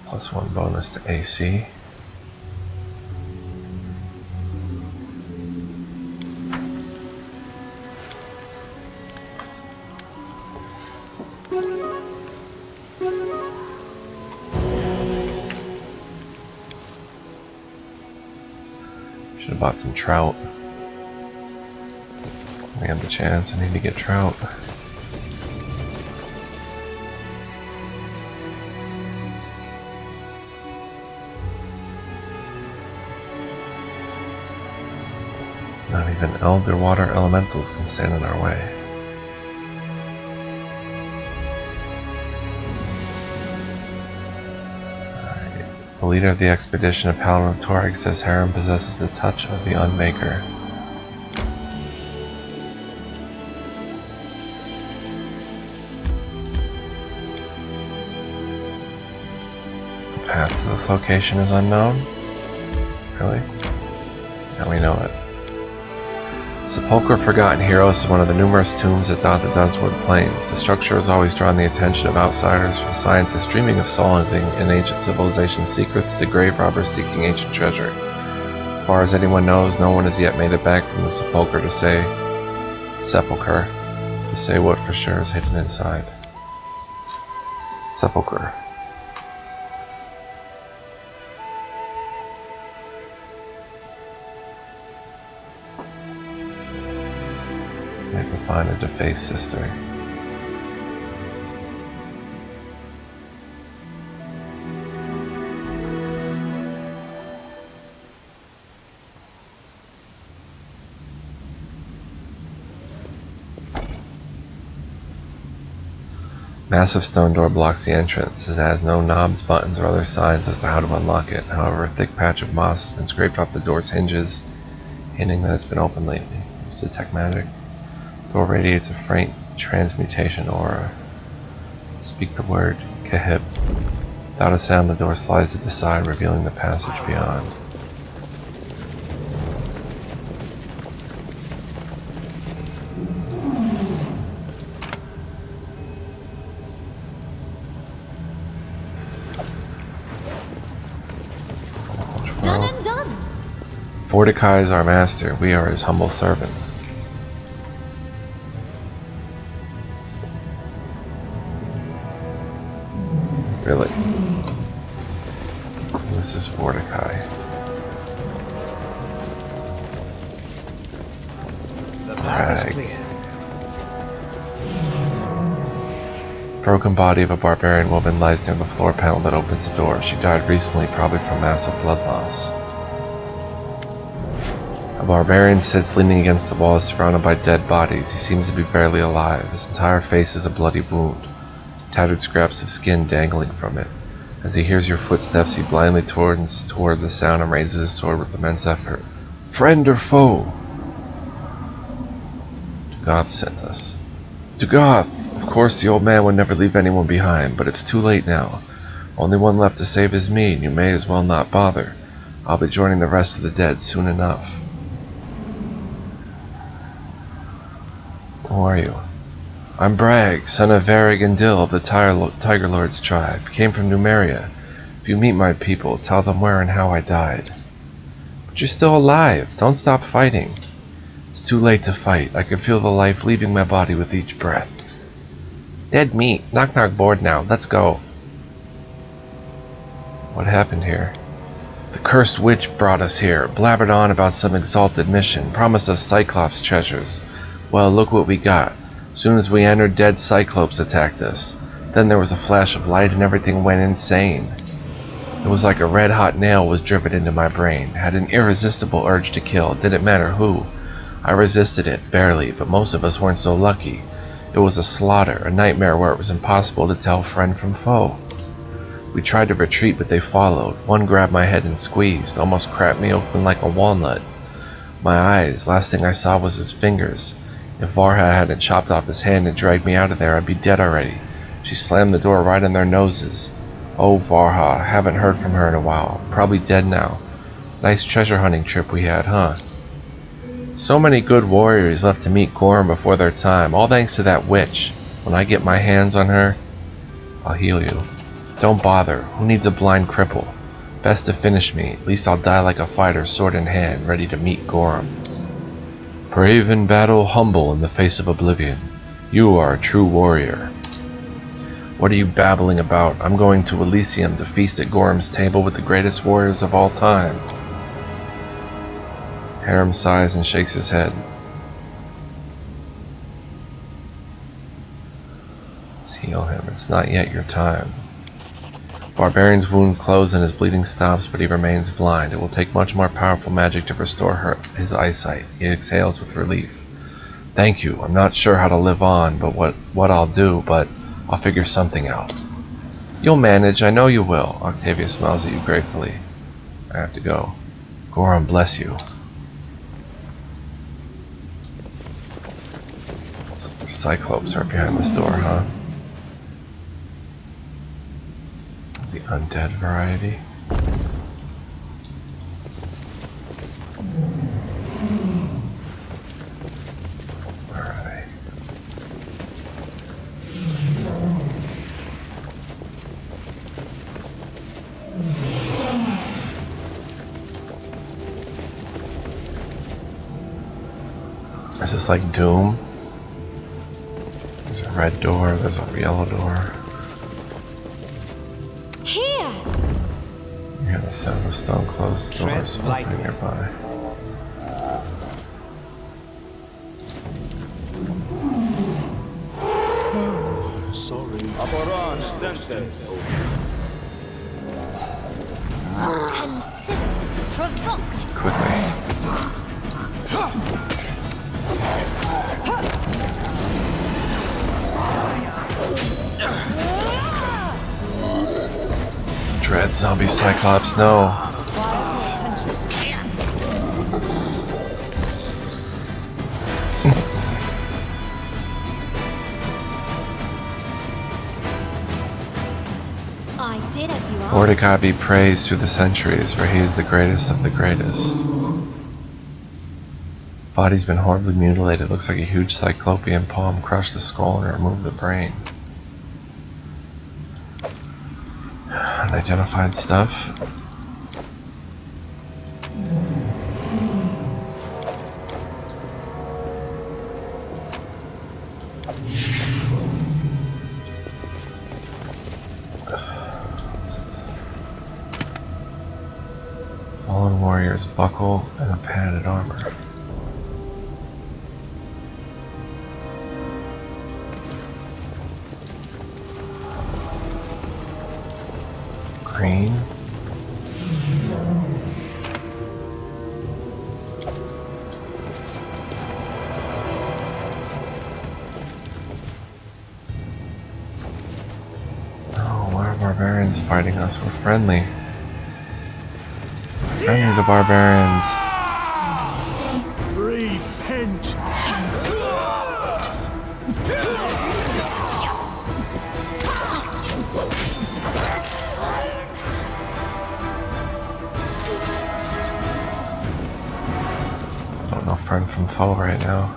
+1 bonus to AC? Should have bought some trout. We have the chance, I need to get trout. Not even Elder Water Elementals can stand in our way. Alright. The leader of the expedition, a paladin of Torag, says Harem possesses the touch of the Unmaker. The path to this location is unknown? Really? Now we know it. Sepulchre of Forgotten Heroes is one of the numerous tombs that dot the Dunswood Plains. The structure has always drawn the attention of outsiders, from scientists dreaming of solving an ancient civilization's secrets to grave robbers seeking ancient treasure. As far as anyone knows, no one has yet made it back from the Sepulchre to say what for sure is hidden inside. Sepulchre. have to find a defaced sister. Massive stone door blocks the entrance. It has no knobs, buttons, or other signs as to how to unlock it. However, a thick patch of moss has been scraped off the door's hinges, hinting that it's been opened lately. Use detect magic. The door radiates a faint transmutation aura. Speak the word Kahib. Without a sound, the door slides to the side, revealing the passage beyond. Done and done. Mordecai is our master. We are his humble servants. Really? This is Mordecai. The path is Brag. clear. Broken body of a barbarian woman lies near the floor panel that opens the door. She died recently, probably from massive blood loss. A barbarian sits leaning against the wall, surrounded by dead bodies. He seems to be barely alive. His entire face is a bloody wound, tattered scraps of skin dangling from it. As he hears your footsteps, he blindly turns toward the sound and raises his sword with immense effort. Friend or foe? Dugoth sent us. Dugoth! Of course the old man would never leave anyone behind, but it's too late now. Only one left to save is me, and you may as well not bother. I'll be joining the rest of the dead soon enough. Who are you? I'm Bragg, son of Varrig and Dill of the Tiger Lord's tribe. Came from Numeria. If you meet my people, tell them where and how I died. But you're still alive. Don't stop fighting. It's too late to fight. I can feel the life leaving my body with each breath. Dead meat. Knock knock bored now. Let's go. What happened here? The cursed witch brought us here. Blabbered on about some exalted mission. Promised us Cyclops treasures. Well, look what we got. Soon as we entered, dead Cyclopes attacked us. Then there was a flash of light and everything went insane. It was like a red-hot nail was driven into my brain. Had an irresistible urge to kill. Didn't matter who. I resisted it, barely, but most of us weren't so lucky. It was a slaughter, a nightmare where it was impossible to tell friend from foe. We tried to retreat, but they followed. One grabbed my head and squeezed, almost cracked me open like a walnut. My eyes, last thing I saw was his fingers. If Varha hadn't chopped off his hand and dragged me out of there, I'd be dead already. She slammed the door right in their noses. Oh, Varha, haven't heard from her in a while. Probably dead now. Nice treasure hunting trip we had, huh? So many good warriors left to meet Gorm before their time, all thanks to that witch. When I get my hands on her, I'll heal you. Don't bother. Who needs a blind cripple? Best to finish me. At least I'll die like a fighter, sword in hand, ready to meet Gorm. Brave in battle, humble in the face of oblivion. You are a true warrior. What are you babbling about? I'm going to Elysium to feast at Gorm's table with the greatest warriors of all time. Harem sighs and shakes his head. Let's heal him. It's not yet your time. Barbarian's wound closes and his bleeding stops, but he remains blind. It will take much more powerful magic to restore his eyesight. He exhales with relief. Thank you. I'm not sure how to live on, but what I'll do, but I'll figure something out. You'll manage. I know you will. Octavia smiles at you gratefully. I have to go. Gorm bless you. So the Cyclopes are behind this door, huh? The undead variety. Where are they? Is this like Doom? There's a red door, there's a yellow door. Here! You hear the sound of stone closed doors opening nearby. Resistance. Considered provoked. Quickly. Dread zombie Cyclops, no. I did as you asked. Lord of God be praised through the centuries, for he is the greatest of the greatest. Body's been horribly mutilated. Looks like a huge cyclopean palm crushed the skull and removed the brain. Unidentified stuff. What's this? Fallen warrior's buckle and a padded armor. Green. Oh, why are barbarians fighting us? We're friendly. Friendly to barbarians. Repent. Don't know friend from foe right now.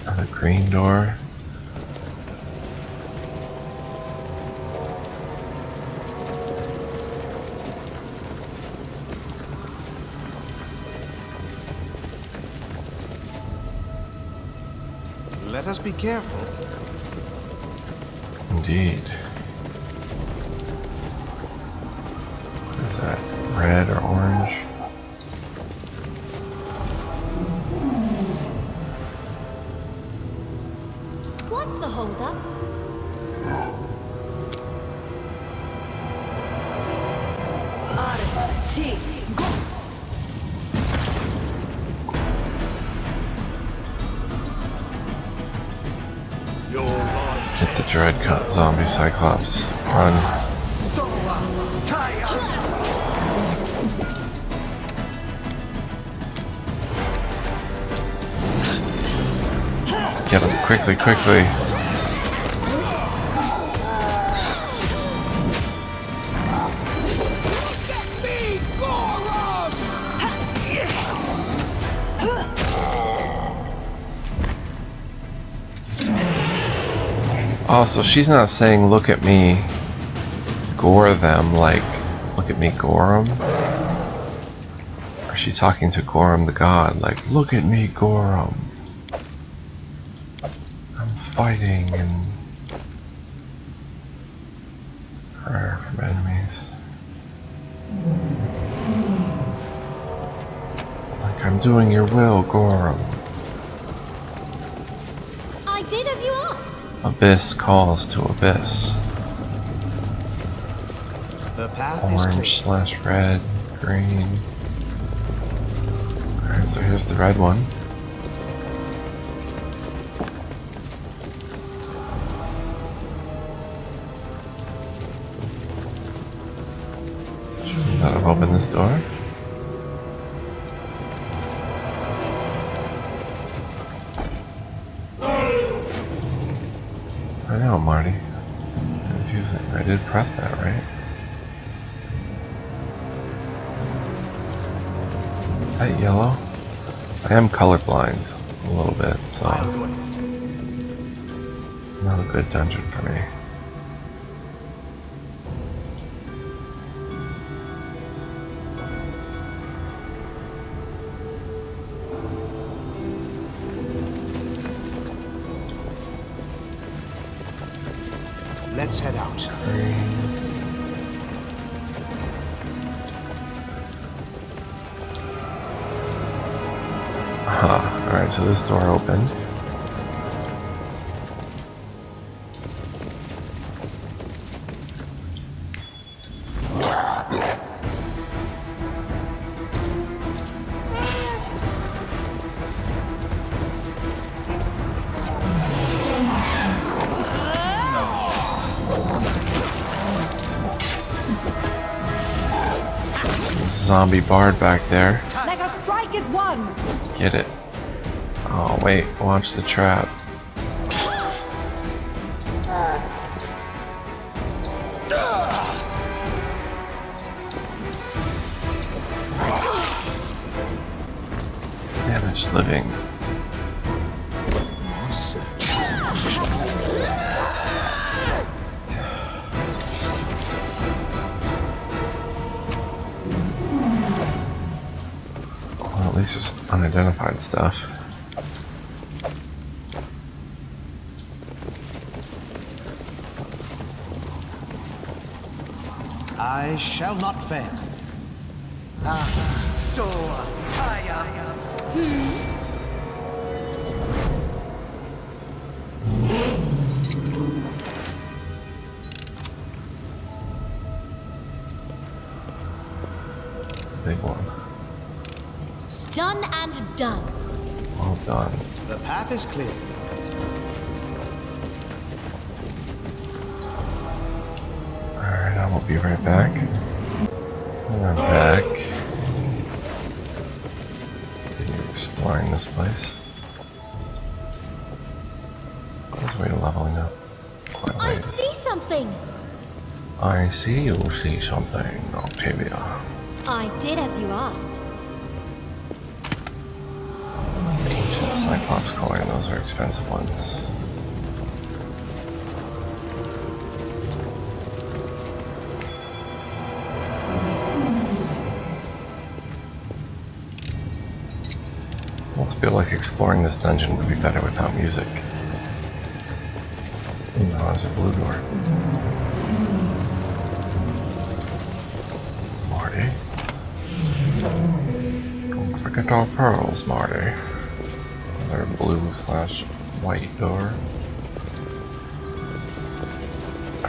Another green door. Let us be careful. Indeed. What is that? Red or orange? What's the holdup? Your life. Get the dread cut zombie Cyclops. Run. Get him quickly, quickly. Oh, so she's not saying look at me, gore them, like look at me, gore 'em? Or is she talking to Gorham the god, like look at me, Gorham? I'm fighting and her from enemies. Like I'm doing your will, Gorham. I did as you asked. Abyss calls to abyss. The path is Orange slash red, green. Alright, so here's the red one. Shouldn't that have opened this door? I know, Marty. It's confusing. I did press that, right? Is that yellow? I am colorblind a little bit, so it's not a good dungeon for me. Let's head out. Alright, so this door opened. Some zombie bard back there. Let us strike as one! Get it. Oh wait, watch the trap. Damaged living. Well, at least there's unidentified stuff. I shall not fail. So tired. It's a big one. Done and done. Well done. The path is clear. Alright, I will be right back. And I'm back. Continue exploring this place. Let's wait a leveling up. Quite a I ways. see something. I see you see something, Octavia. I did as you asked. Ancient Cyclops coin, those are expensive ones. I almost feel like exploring this dungeon would be better without music. Ooh, now there's a blue door. Marty. Don't forget our pearls, Marty. Another blue/white door.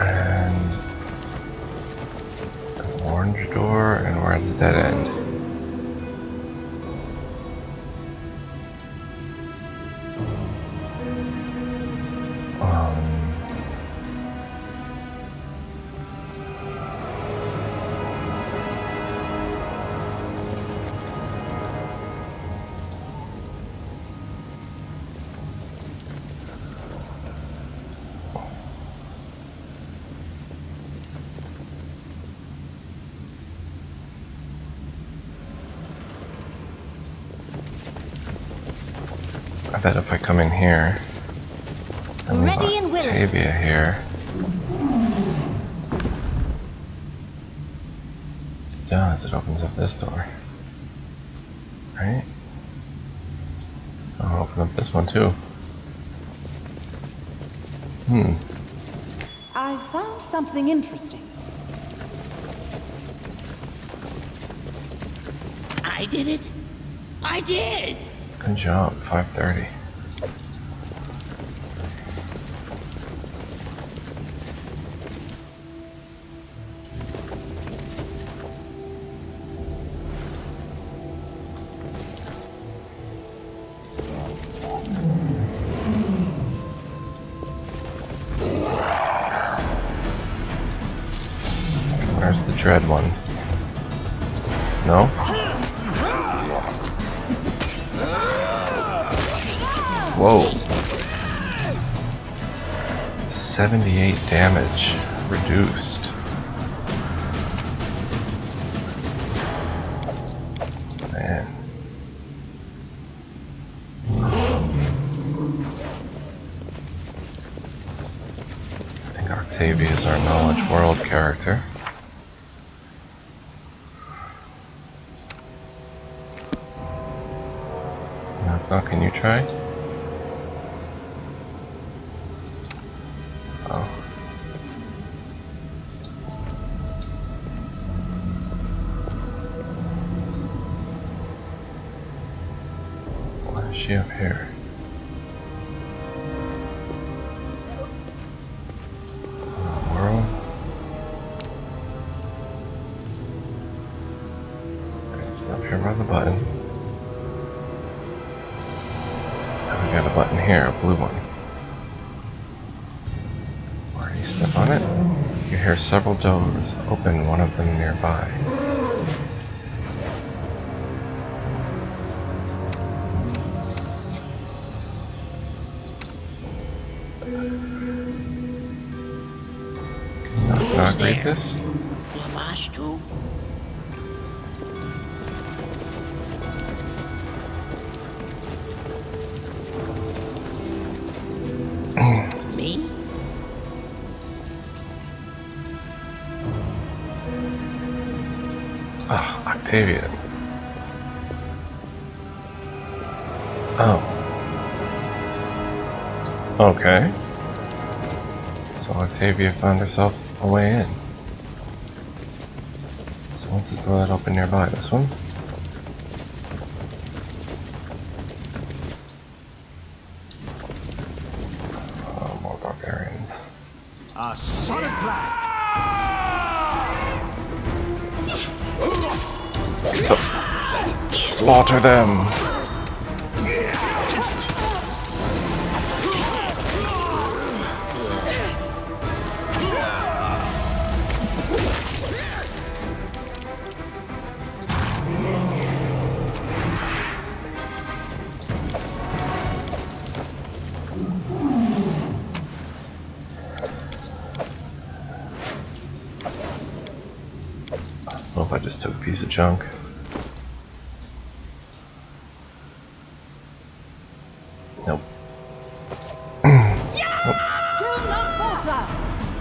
And an orange door, and we're at the dead end. I bet if I come in here, and leave Ready and willing. Octavia here, it does, it opens up this door. Right? I'll open up this one too. I found something interesting. I did it. I did. Good job, 5:30. Where's the dread one? No? Whoa. 78 damage reduced. Man. I think Octavia is our Knowledge World character. Knock knock, can you try? Oh. What? Is she up here? World. Up here by the button. And we got a button here, a blue one. Where do you step on it? You hear several doors. Open one of them nearby. Knock, read this? Lavash too? Me? Ah, Octavia. Oh. Okay. So Octavia found herself a way in. So what's the door that open nearby? This one? Oh, more barbarians. A solid plan. Slaughter them! Well, if I just took a piece of junk. Nope. Nope.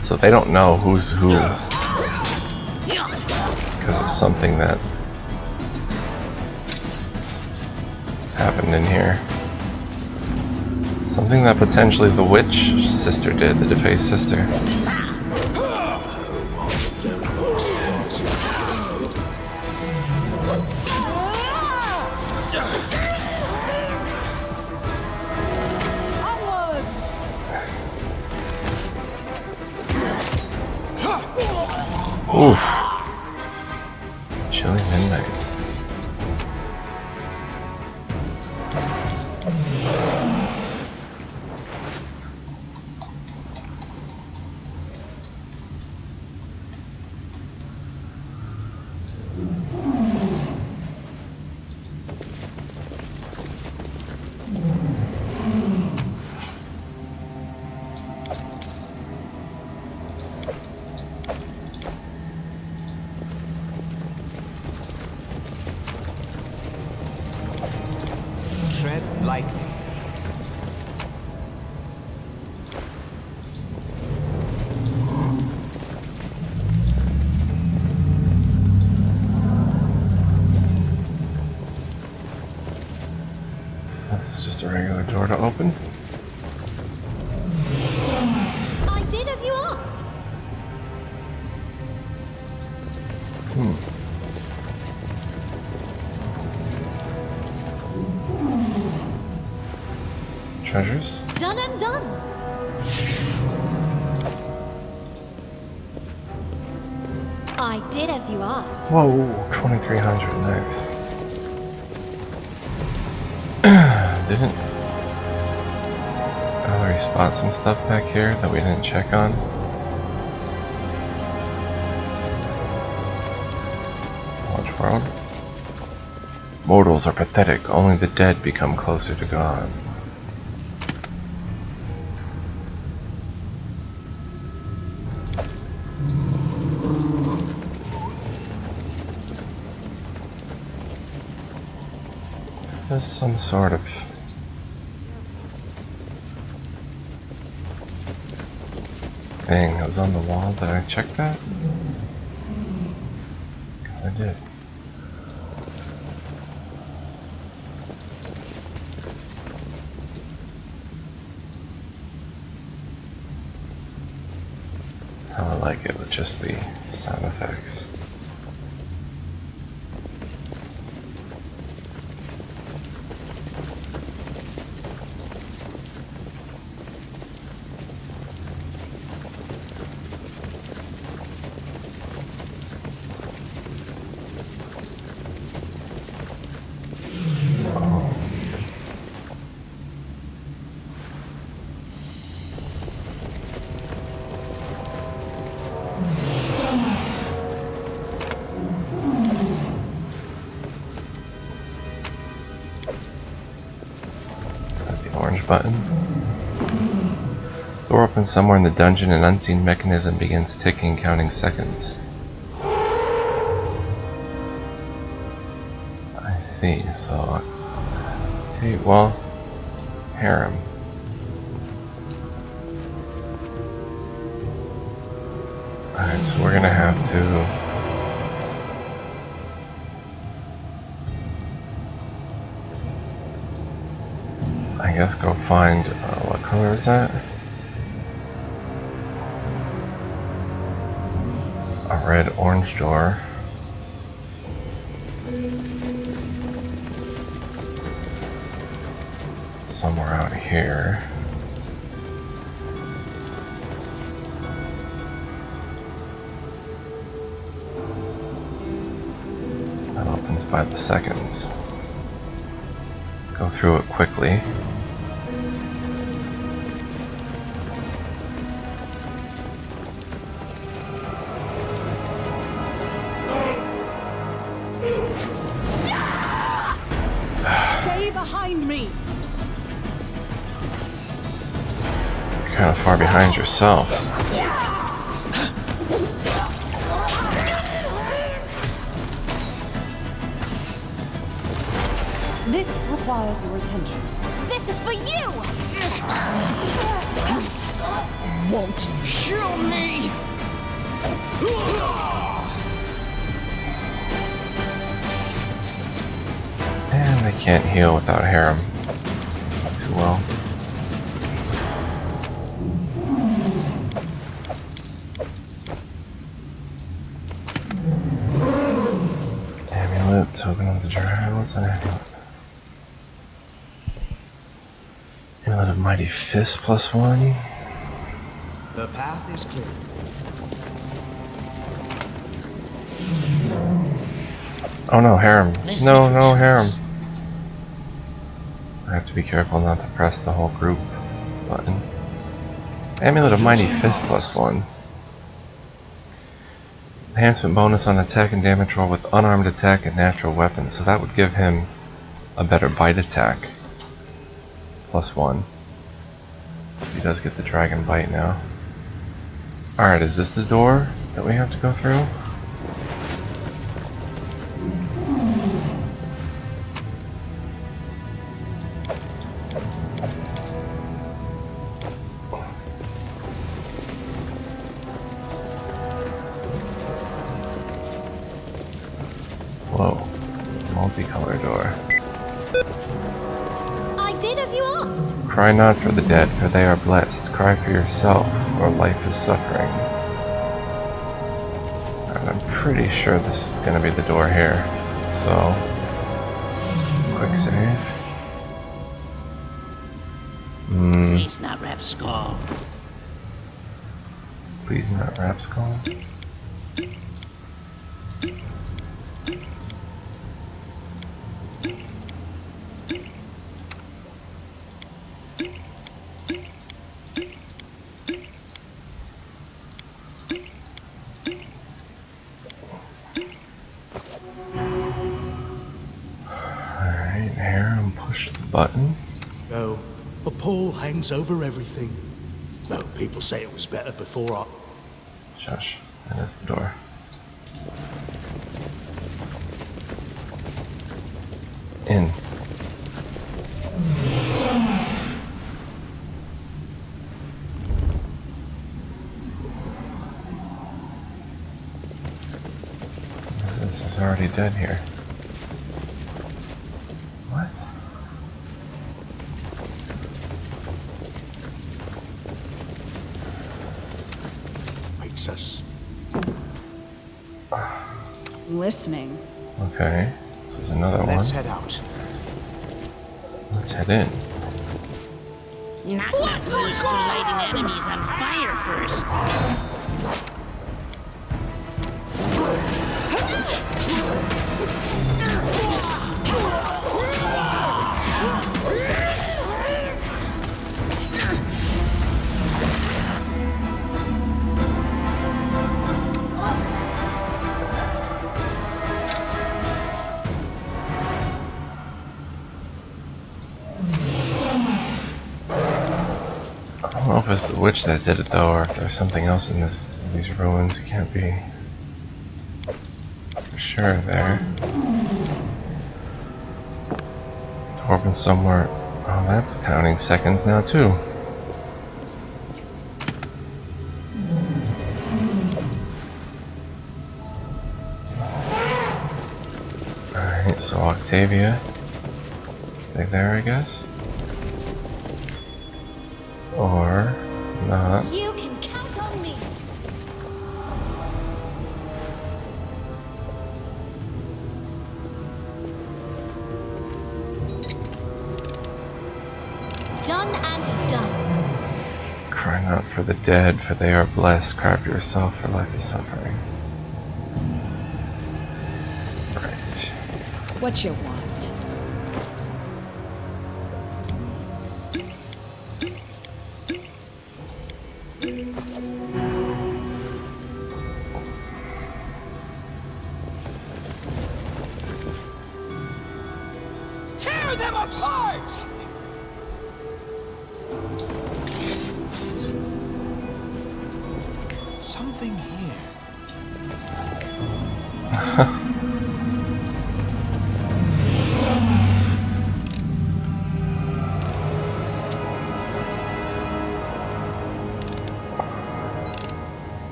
So they don't know who's who because of something that happened in here. Something that potentially the witch sister did, the defaced sister. Oof. Chilly midnight. Tread lightly. This is just a regular door to open. I did as you asked. Treasures? Done and done. I did as you asked. Whoa, 2300, nice. Didn't Valerie spot some stuff back here that we didn't check on? Watch world. Mortals are pathetic, only the dead become closer to God. There's some sort of thing that was on the wall. Did I check that? Guess I did. That's how I like it, with just the sound effects. lounge button. Door opens somewhere in the dungeon. An unseen mechanism begins ticking, counting seconds. I see, so... well... harem. Alright, so we're gonna have to... I guess go find... what color is that? A red-orange door. Somewhere out here. That opens by the seconds. Go through it quickly. Stay behind me! You're kind of far behind yourself. This requires your attention. This is for you! Won't kill me! And I can't heal without harem. Too well. Amulet, token of the dragon. What's an amulet? Amulet of Mighty Fist +1. The path is clear. Oh no, harem. Listen No, to no, yourselves. harem. I have to be careful not to press the whole group button. Amulet of Mighty Fist +1. Enhancement bonus on attack and damage roll with unarmed attack and natural weapons. So that would give him a better bite attack. +1. He does get the dragon bite now. Alright, is this the door that we have to go through? Whoa. Multicolor door. I did as you asked. Cry not for the dead, for they are blessed. Cry for yourself, for life is suffering. And I'm pretty sure this is going to be the door here. So, quick save. Please not Rapskull. Please not Rapskull. Alright, harem, push the button. No, a pole hangs over everything. Though people say it was better before I... Shush, that is the door. In. This is already dead here. What? makes us... Listening. Okay, this is another one. Let's head out. Let's head in. Not used to lighting enemies on fire first. don't know if it's the witch that did it though, or if there's something else in these ruins. It can't be for sure there. Open somewhere. Oh, that's counting seconds now too. Alright, so Octavia. Stay there, I guess. Or not. You can count on me. Done and done. Cry not for the dead, for they are blessed. Cry for yourself, for life is suffering. Right. What you want? Tear them apart! Something here.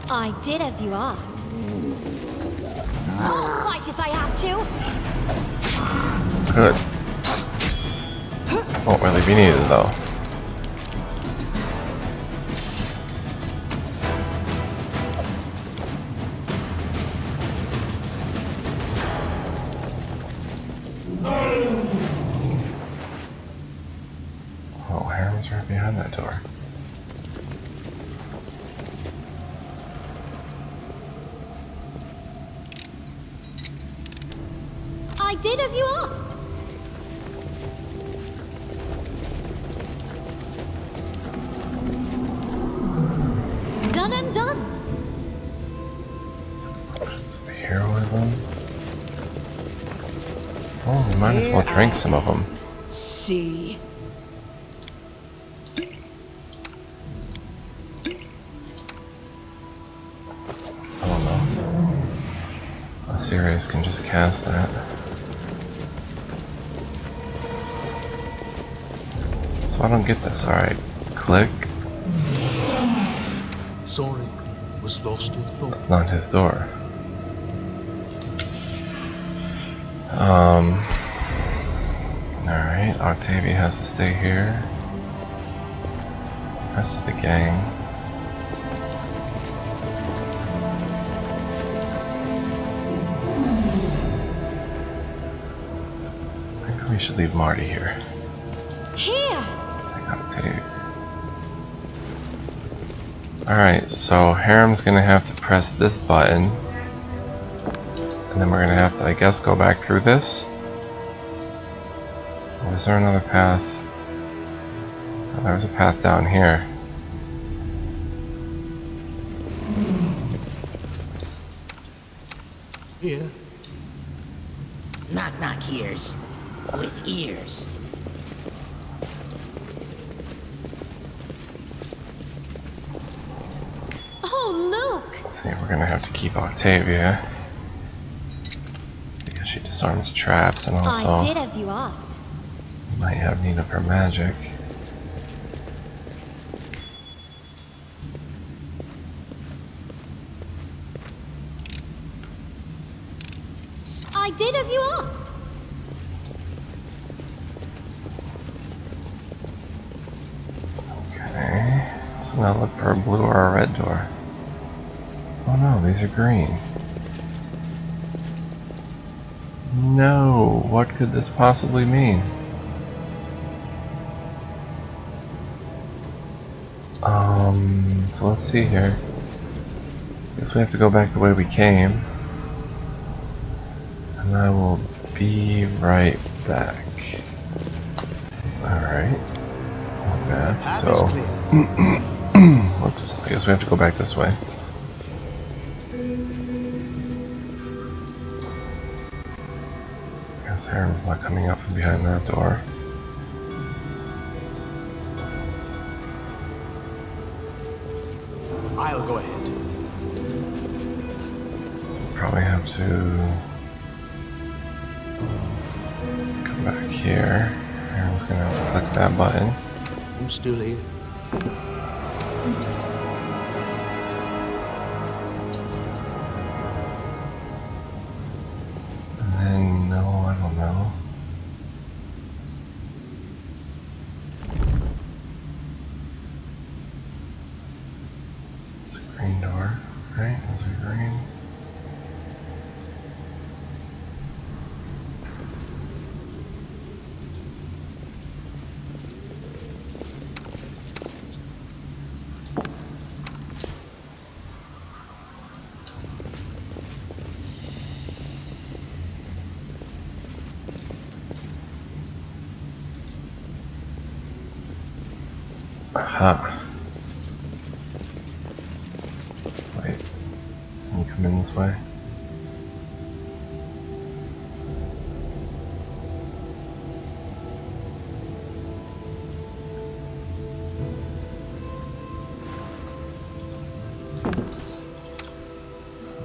I did as you asked. I'll fight if I have to. Good. Won't really be needed though. Oh, Harem's right behind that door. I did as you asked. Done and done. 6 potions of heroism. Oh, we might as well drink some of them. See. Oh no. Sirius can just cast that. So I don't get this. Alright. Click. Sorry, was lost in thought. That's not his door. Alright, Octavia has to stay here. Rest of the gang. Maybe we should leave Marty here. Here. Take Octavia. Alright, so Harem's gonna have to press this button. And then we're gonna have to, I guess, go back through this. Or is there another path? Oh, there's a path down here. Here, Knock knock ears. With ears. Oh, look. Let's see, we're gonna have to keep Octavia. Because she disarms traps and also I did as you asked. might have need of her magic. I did as you asked. Okay. So now look for a blue or a red door. Oh no, these are green. No, what could this possibly mean? So let's see here. Guess we have to go back the way we came. And I will be right back. Alright. Not bad. Path So, is clear. whoops. I guess we have to go back this way. I guess Harem's not coming up from behind that door. I'll go ahead. So we'll probably have to come back here. I was gonna have to click that button. I'm still here. And then, no, I don't know. It's a green door, right? Is it green? Aha. Wait, can you come in this way?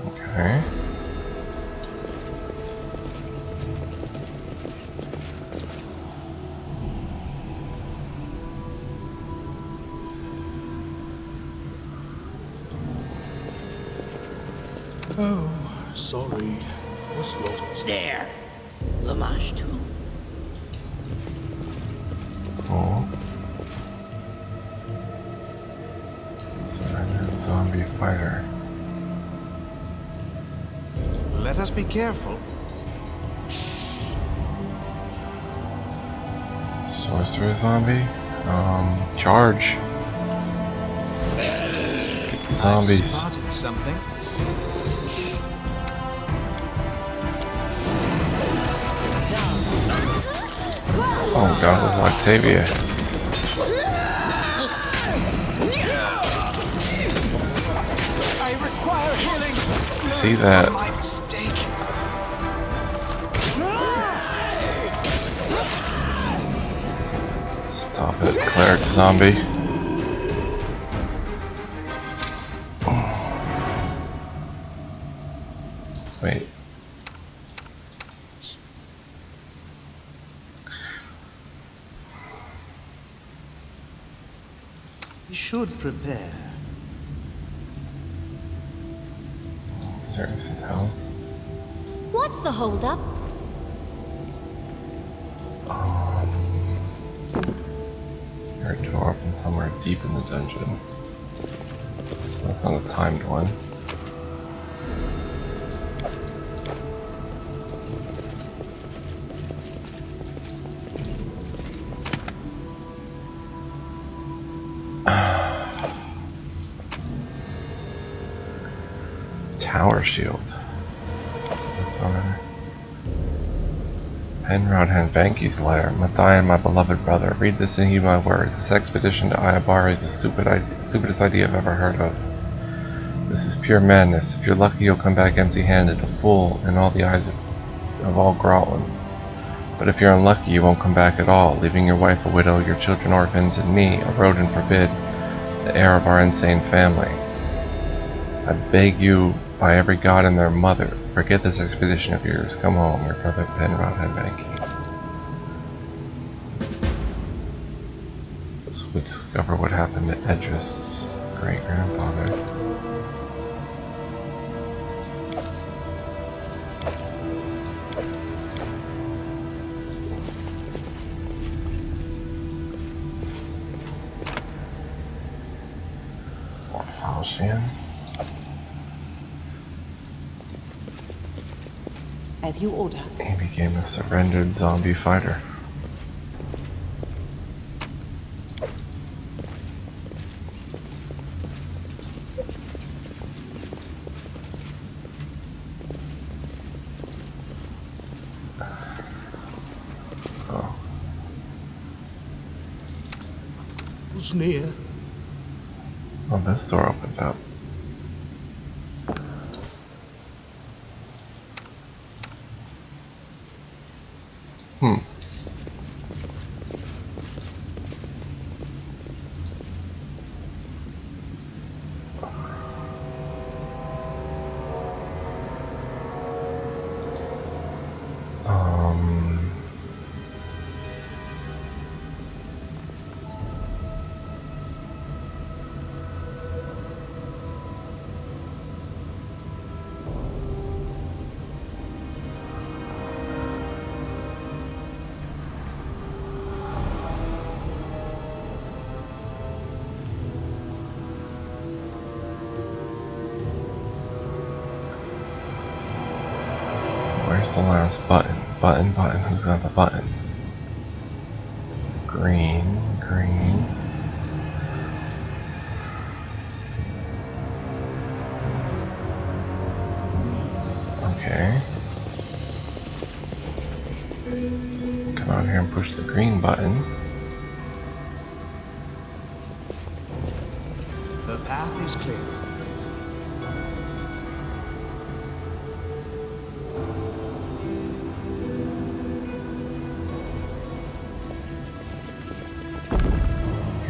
Okay. Oh, sorry. Was lost. There. Lamash too. Cool. Surrendered zombie fighter. Let us be careful. Sorcerer zombie? Charge. Get the zombies. Spotted something. Oh god, it was Octavia. I require healing. See that? My mistake. Stop it, cleric zombie. Wait. You should prepare. Services held. What's the holdup? Your door open somewhere deep in the dungeon. So that's not a timed one. Tower shield. So what's on it? Penrod Hanvanki's letter. Matthias, my beloved brother, read this and heed my words. This expedition to Ayabara is the stupidest idea I've ever heard of. This is pure madness. If you're lucky, you'll come back empty-handed, a fool in all the eyes of all Grotland. But if you're unlucky, you won't come back at all, leaving your wife a widow, your children orphans, and me, a rodent forbid, the heir of our insane family. I beg you, by every god and their mother, forget this expedition of yours. Come home, your brother Penrod Hanvanki. So we discover what happened to Edrist's great-grandfather. Falchion. As you order. He became a surrendered zombie fighter. Oh. Was near. Oh, this door opened up. Where's the last button? Button, button. Who's got the button? Green, green. Okay. So come out here and push the green button. The path is clear.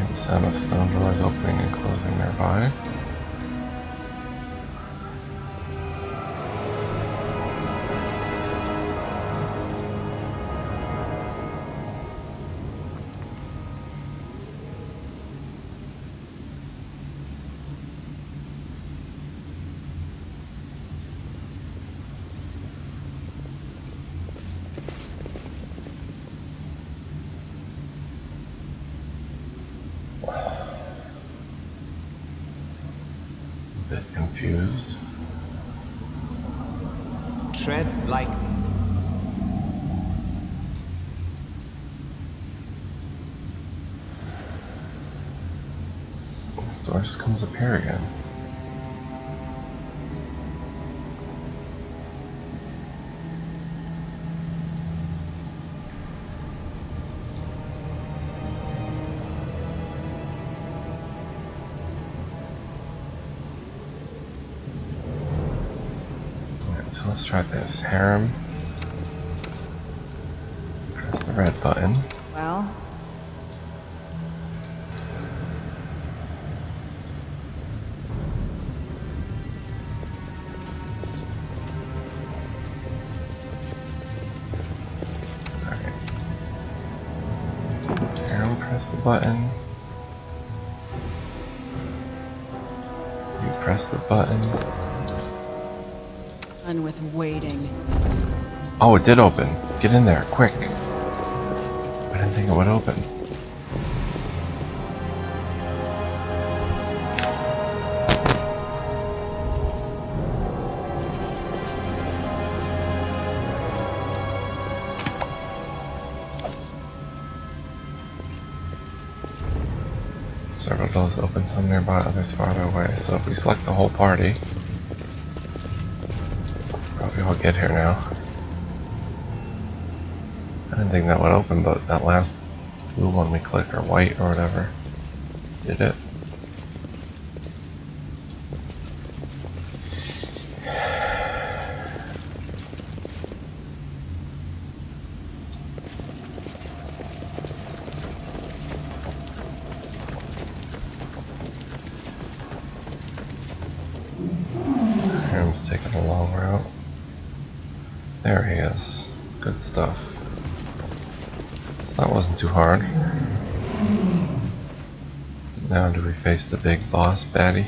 The sound of stone doors opening and closing nearby. Bit confused. Tread lightly. This door just comes up here again. So let's try this. Harem. Press the red button. Well, Alright. Harem, press the button. You press the button. done with waiting. Oh, it did open. Get in there, quick. I didn't think it would open. Several doors open, some nearby, others farther away. So if we select the whole party, probably will get here now. I didn't think that would open, but that last blue one we clicked, or white or whatever, did it. Harem's taking a long route. There he is. Good stuff. So that wasn't too hard. Now do we face the big boss baddie?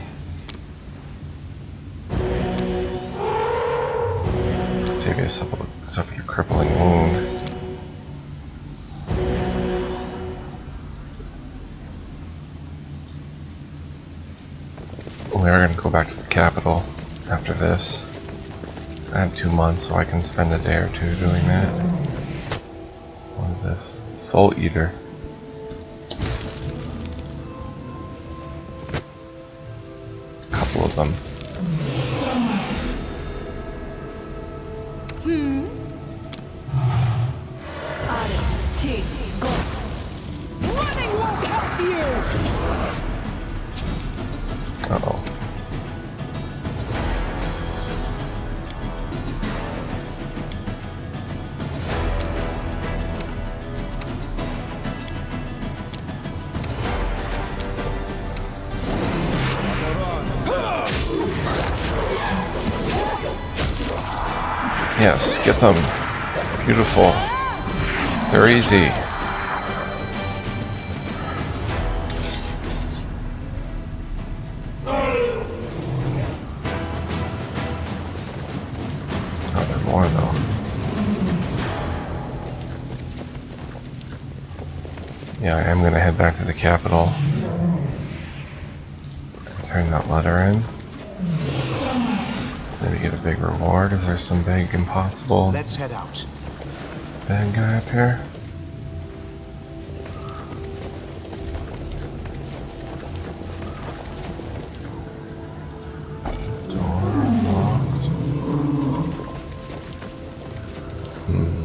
Save you suffered a crippling wound. We are going to go back to the capital after this. I have 2 months, so I can spend a day or two doing that. What is this? Soul Eater. A couple of them. ad&d, go. Running won't help you. Uh-oh. Yes, get them. Beautiful. They're easy. Oh, there are more though. Yeah, I am gonna head back to the capital. Turn that letter in. Maybe get a big reward. Is there some big impossible Let's head out. bad guy up here?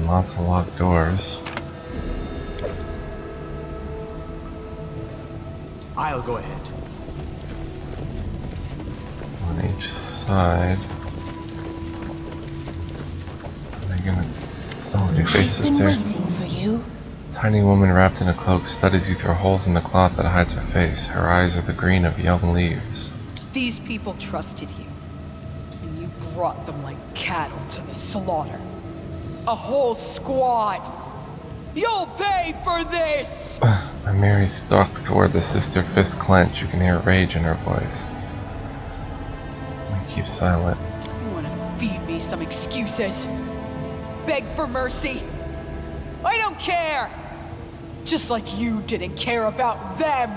Lots of locked doors. I'll go ahead. On each side. Are they gonna... Oh, new face sister. Waiting for you. Tiny woman wrapped in a cloak studies you through holes in the cloth that hides her face. Her eyes are the green of young leaves. These people trusted you, and you brought them like cattle to the slaughter. A whole squad! You'll pay for this! Mary stalks toward the sister, fist clenched. You can hear rage in her voice. We keep silent. You wanna feed me some excuses? Beg for mercy? I don't care! Just like you didn't care about them!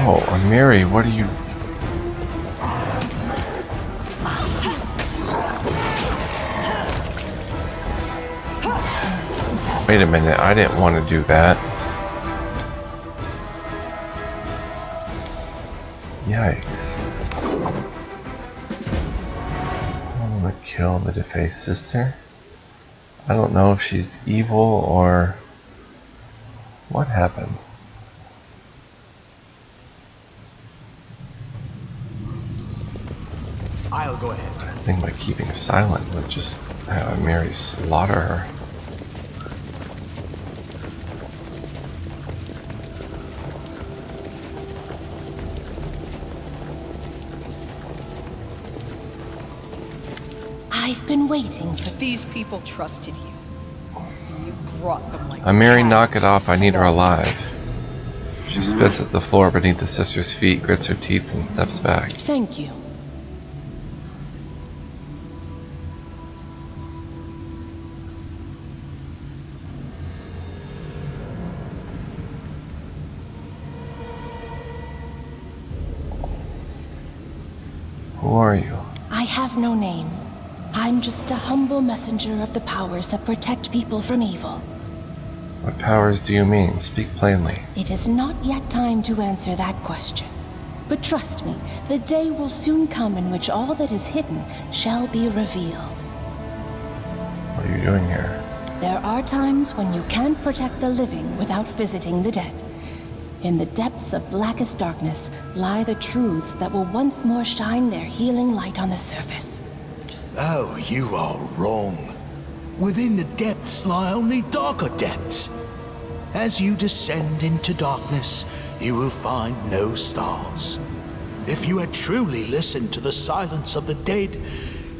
Oh, Mary, what are you... Wait a minute, I didn't want to do that. Yikes. I want to kill the defaced sister. I don't know if she's evil or... What happened? I'll go ahead. I think by keeping silent would just have Mary slaughter her. I've been waiting for These people trusted you. And you brought them like Mary, cattle knock it to the off. I need her slaughter. alive. She spits at the floor beneath the sister's feet, grits her teeth, and steps back. Thank you. Who are you? I have no name. I'm just a humble messenger of the powers that protect people from evil. What powers do you mean? Speak plainly. It is not yet time to answer that question. But trust me, the day will soon come in which all that is hidden shall be revealed. What are you doing here? There are times when you can't protect the living without visiting the dead. In the depths of blackest darkness lie the truths that will once more shine their healing light on the surface. Oh, you are wrong. Within the depths lie only darker depths. As you descend into darkness, you will find no stars. If you had truly listened to the silence of the dead,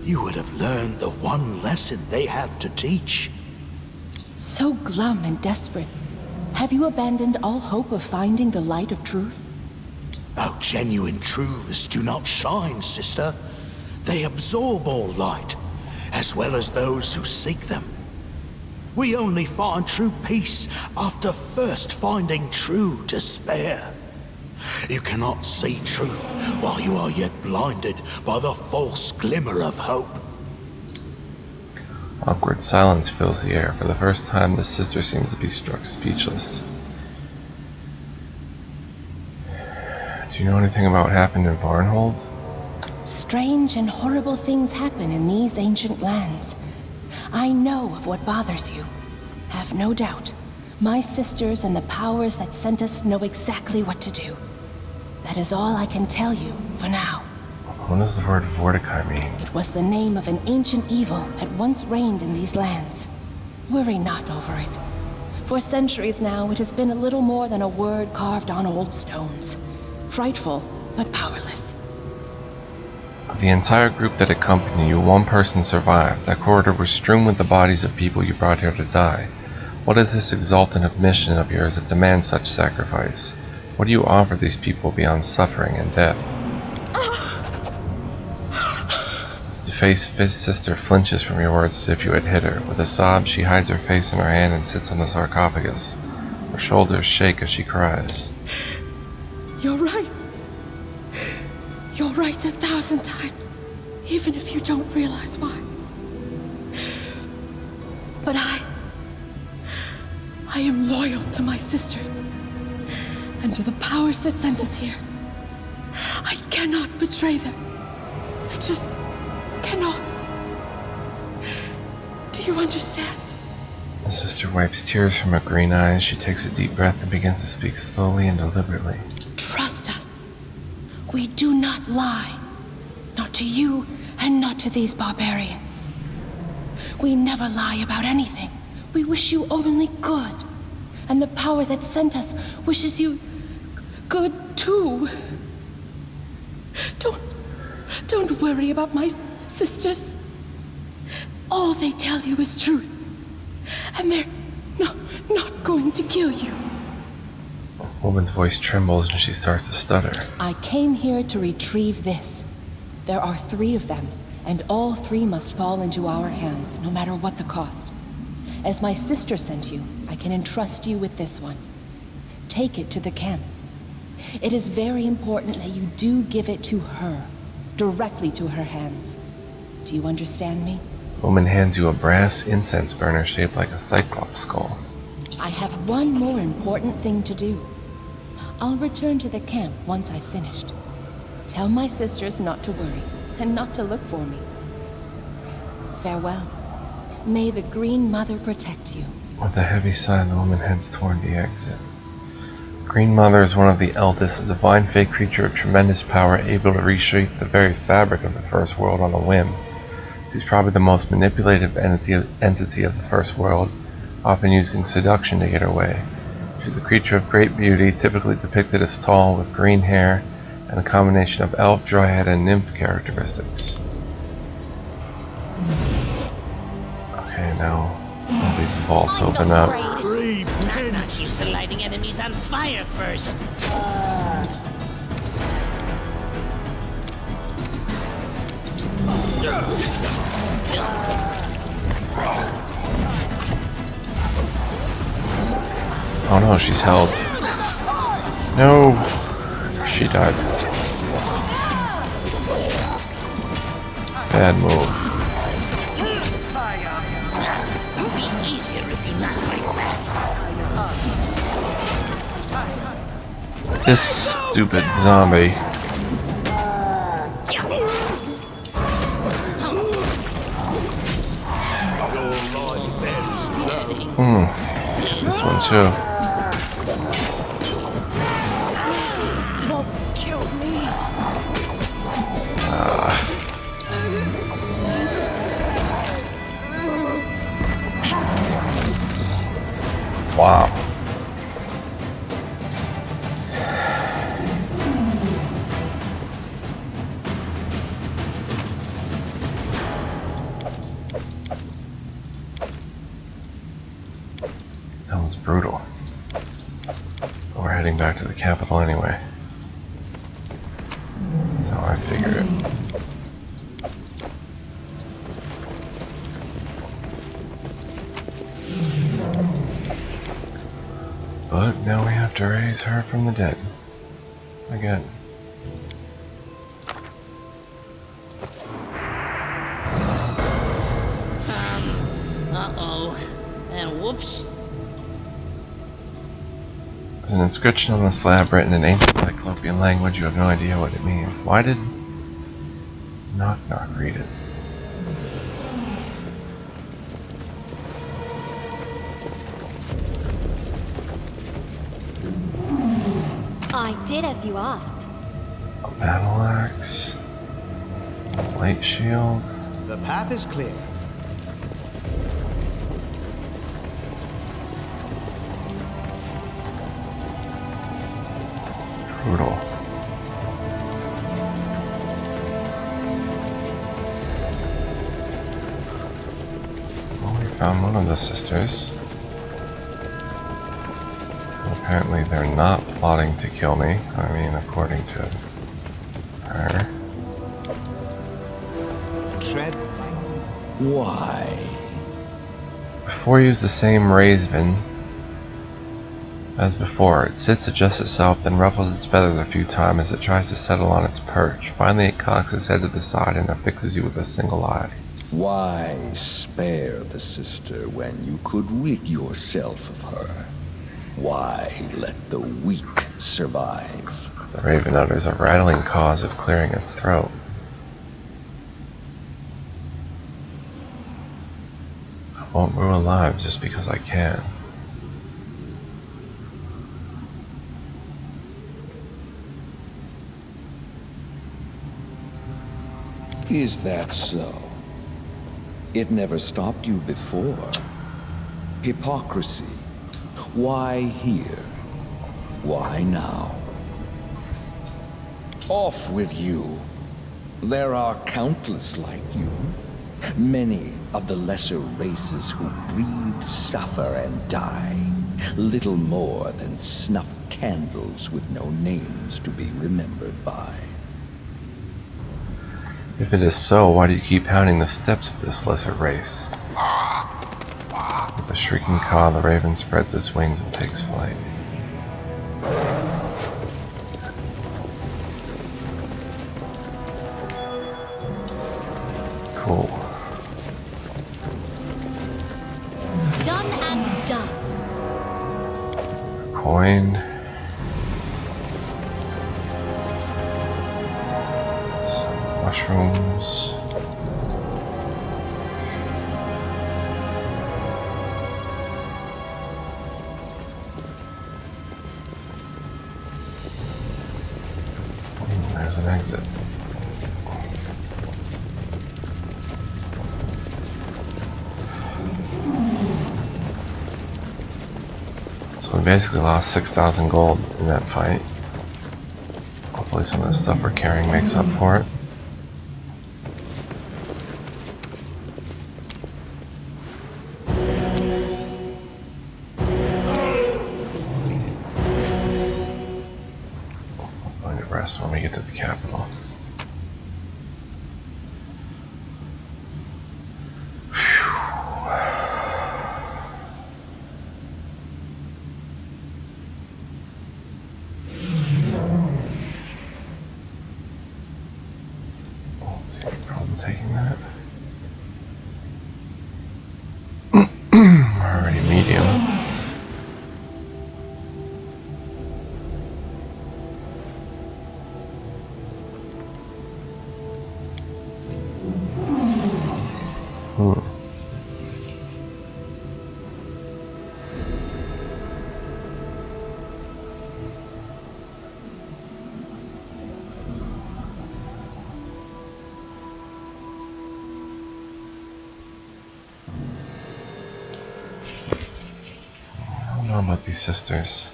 you would have learned the one lesson they have to teach. So glum and desperate. Have you abandoned all hope of finding the light of truth? Our genuine truths do not shine, sister. They absorb all light, as well as those who seek them. We only find true peace after first finding true despair. You cannot see truth while you are yet blinded by the false glimmer of hope. Awkward silence fills the air. For the first time, the sister seems to be struck speechless. Do you know anything about what happened in Varnhold? Strange and horrible things happen in these ancient lands. I know of what bothers you. Have no doubt. My sisters and the powers that sent us know exactly what to do. That is all I can tell you for now. What does the word Vorticai mean? It was the name of an ancient evil that once reigned in these lands. Worry not over it. For centuries now, it has been a little more than a word carved on old stones. Frightful, but powerless. Of the entire group that accompanied you, one person survived. That corridor was strewn with the bodies of people you brought here to die. What is this exaltant mission of yours that demands such sacrifice? What do you offer these people beyond suffering and death? The face-fit sister flinches from your words as if you had hit her. With a sob, she hides her face in her hand and sits on the sarcophagus. Her shoulders shake as she cries. You're right. You're right 1,000 times, even if you don't realize why. But I am loyal to my sisters and to the powers that sent us here. I cannot betray them. I just cannot. Do you understand? The sister wipes tears from her green eyes. She takes a deep breath and begins to speak slowly and deliberately. Trust us. We do not lie. Not to you and not to these barbarians. We never lie about anything. We wish you only good. And the power that sent us wishes you good too. Don't worry about my sisters. All they tell you is truth. And they're not going to kill you. The woman's voice trembles and she starts to stutter. I came here to retrieve this. There are 3 of them, and all 3 must fall into our hands, no matter what the cost. As my sister sent you, I can entrust you with this one. Take it to the camp. It is very important that you do give it to her, directly to her hands. Do you understand me? The woman hands you a brass incense burner shaped like a cyclops skull. I have one more important thing to do. I'll return to the camp once I've finished. Tell my sisters not to worry, and not to look for me. Farewell. May the Green Mother protect you. With a heavy sigh, the woman heads toward the exit. Green Mother is one of the eldest, a divine fey creature of tremendous power, able to reshape the very fabric of the First World on a whim. She's probably the most manipulative entity of the First World, often using seduction to get her way. She's a creature of great beauty, typically depicted as tall, with green hair, and a combination of elf, dryad, and nymph characteristics. Okay, now all these vaults open up. I'm not used to lighting enemies on fire first. Oh no, she's held. No! She died. Bad move. It'd be easier if you not like that. This stupid zombie. This one too. Don't kill me. Wow. That was brutal. But we're heading back to the capital anyway. That's how I figured it. But now we have to raise her from the dead. Again. Uh-oh. And whoops. There's an inscription on the slab written in ancient Cyclopean language. You have no idea what it means. Why did Knock Knock read it? I did as you asked. A battle axe. A light shield. The path is clear. It's brutal. Well, we found one of the sisters. Apparently they're not plotting to kill me. I mean, according to her. Tread. Why? Before you use the same Raven, As before, it sits, adjusts itself, then ruffles its feathers a few times as it tries to settle on its perch. Finally, it cocks its head to the side and affixes you with a single eye. Why spare the sister when you could rid yourself of her? Why let the weak survive? The raven utters a rattling cause of clearing its throat. I won't ruin lives just because I can. Is that so? It never stopped you before. Hypocrisy. Why here? Why now? Off with you. There are countless like you. Many of the lesser races who breed, suffer, and die. Little more than snuff candles with no names to be remembered by. If it is so, why do you keep pounding the steps of this lesser race? With a shrieking caw, the raven spreads its wings and takes flight. Cool. Done and done. Coin. Some mushrooms. There's an exit. So we basically lost 6,000 gold in that fight. Hopefully some of the stuff we're carrying makes up for it. I'm going to rest when we get to the capital. Let's see, any problem taking that? We're already medium. I don't know about these sisters.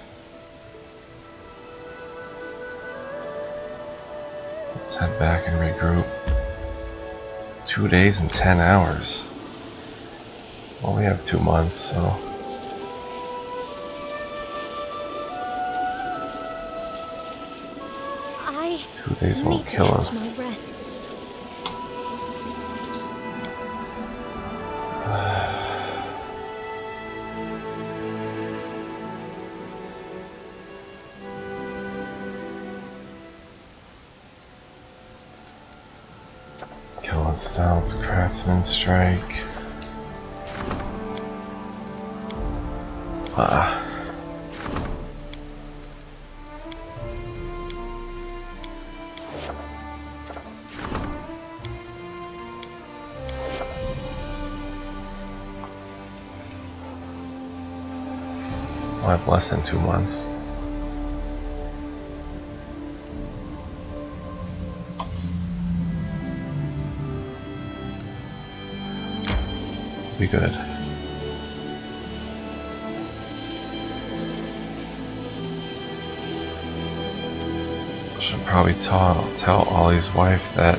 Let's head back and regroup. 2 days and 10 hours. Well, we have 2 months, so. I 2 days won't kill us. my breath. Kill Styles, Craftsman Strike. We'll have less than 2 months. Be good. Should probably tell Ollie's wife that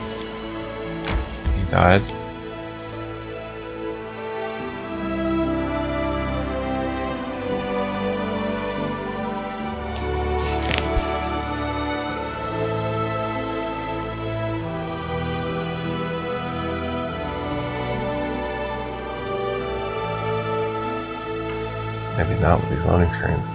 he died. Maybe not with these loading screens.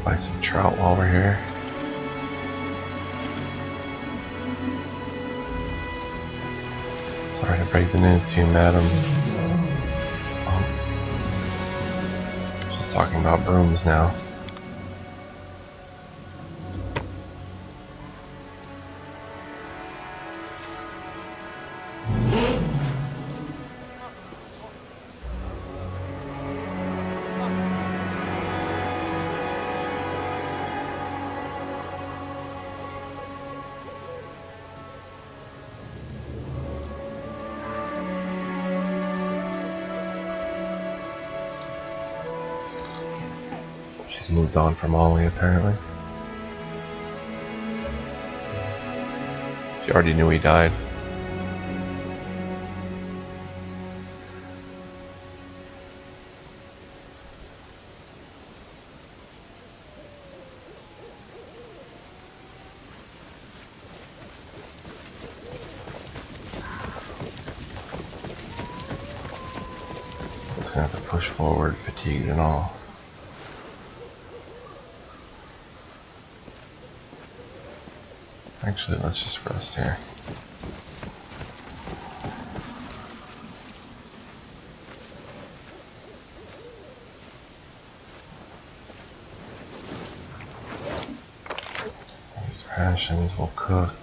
Buy some trout while we're here. Sorry to break the news to you, madam. Oh. Just talking about brooms now. Moved on from Ollie, apparently. She already knew he died. Just gonna have to push forward, fatigued and all. Actually, let's just rest here. These rations will cook.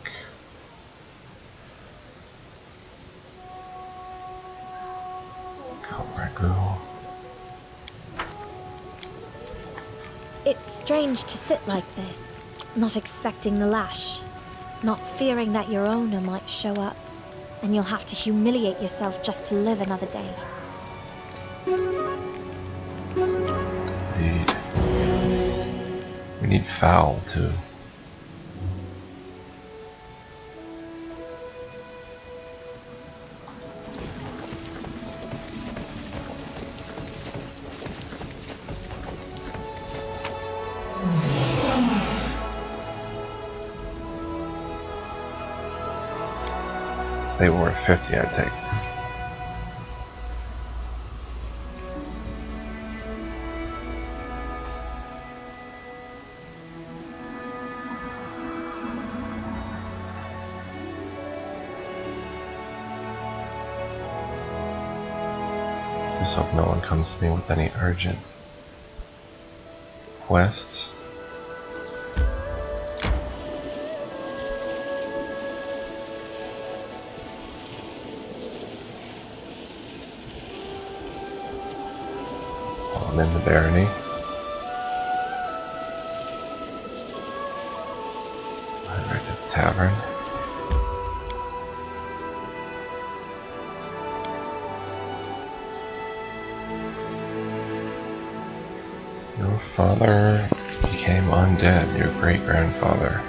Cook ragu. It's strange to sit like this, not expecting the lash. Not fearing that your owner might show up, and you'll have to humiliate yourself just to live another day. Indeed. We need fowl, too. If they were worth 50, I'd take them. Just hope no one comes to me with any urgent quests. I'm in the barony. Right to the tavern. Your father became undead, your great-grandfather.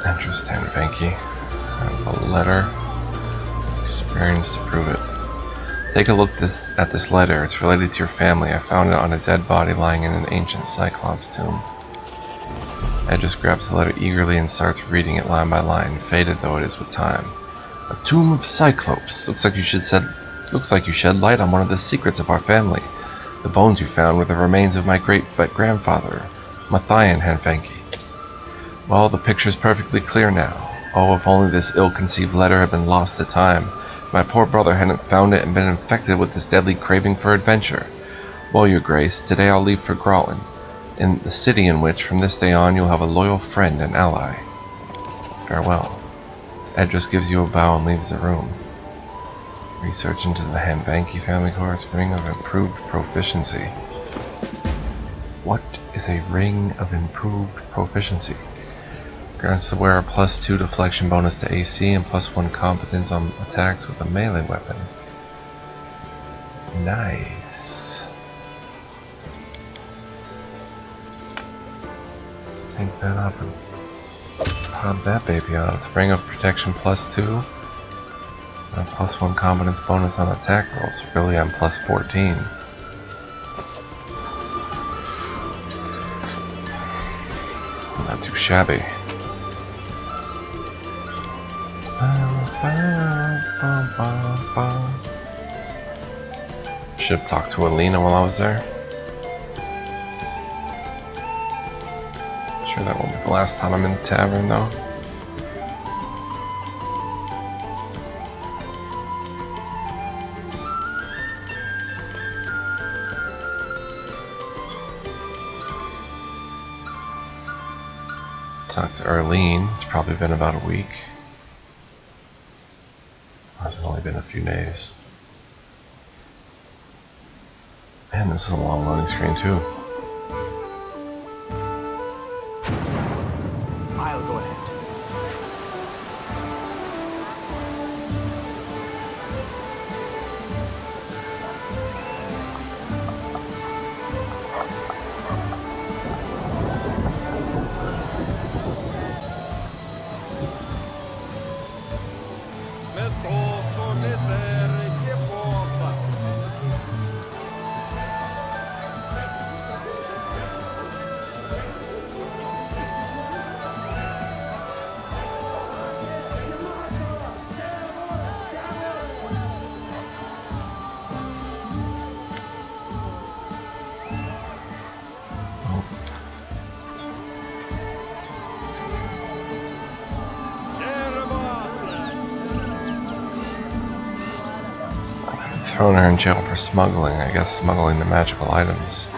Interesting, Venki. I have a letter. Experience to prove it. Take a look at this letter. It's related to your family. I found it on a dead body lying in an ancient Cyclops tomb. Ed just grabs the letter eagerly and starts reading it line by line, faded though it is with time. A tomb of Cyclops. Looks like you shed light on one of the secrets of our family. The bones you found were the remains of my great-grandfather, Matthian Hanfanki. Well, the picture's perfectly clear now. Oh, if only this ill-conceived letter had been lost to time. My poor brother hadn't found it and been infected with this deadly craving for adventure. Well, your grace, today I'll leave for Graulen, in the city in which, from this day on, you'll have a loyal friend and ally. Farewell. Ed just gives you a bow and leaves the room. Research into the Hanfanki family course, ring of improved proficiency. What is a ring of improved proficiency? Grants the wearer +2 deflection bonus to AC and +1 competence on attacks with a melee weapon. Nice. Let's take that off and pop that baby on. It's ring of protection +2. And a +1 competence bonus on attack rolls. Really, I'm +14. Not too shabby. Should have talked to Alina while I was there. Sure that won't be the last time I'm in the tavern though. Talked to Arlene. It's probably been about a week. Or has it only been a few days? Man, this is a long loading screen too. I'll go ahead. Thrown her in jail for smuggling, I guess smuggling the magical items.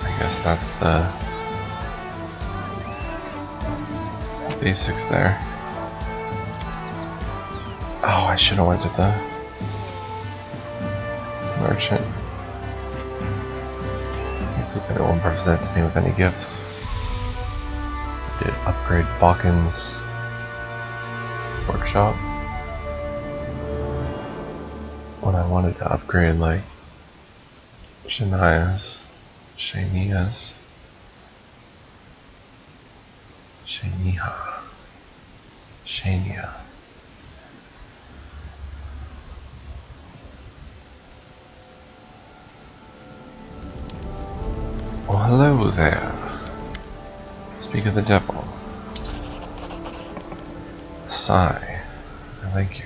I guess that's the basics there. Oh, I should have went to the merchant. Let's see if anyone presents me with any gifts. Did upgrade Balkan's workshop when I wanted to upgrade like Shania's, Shaniha. Well, hello there. Speak of the devil. Sigh. Thank you.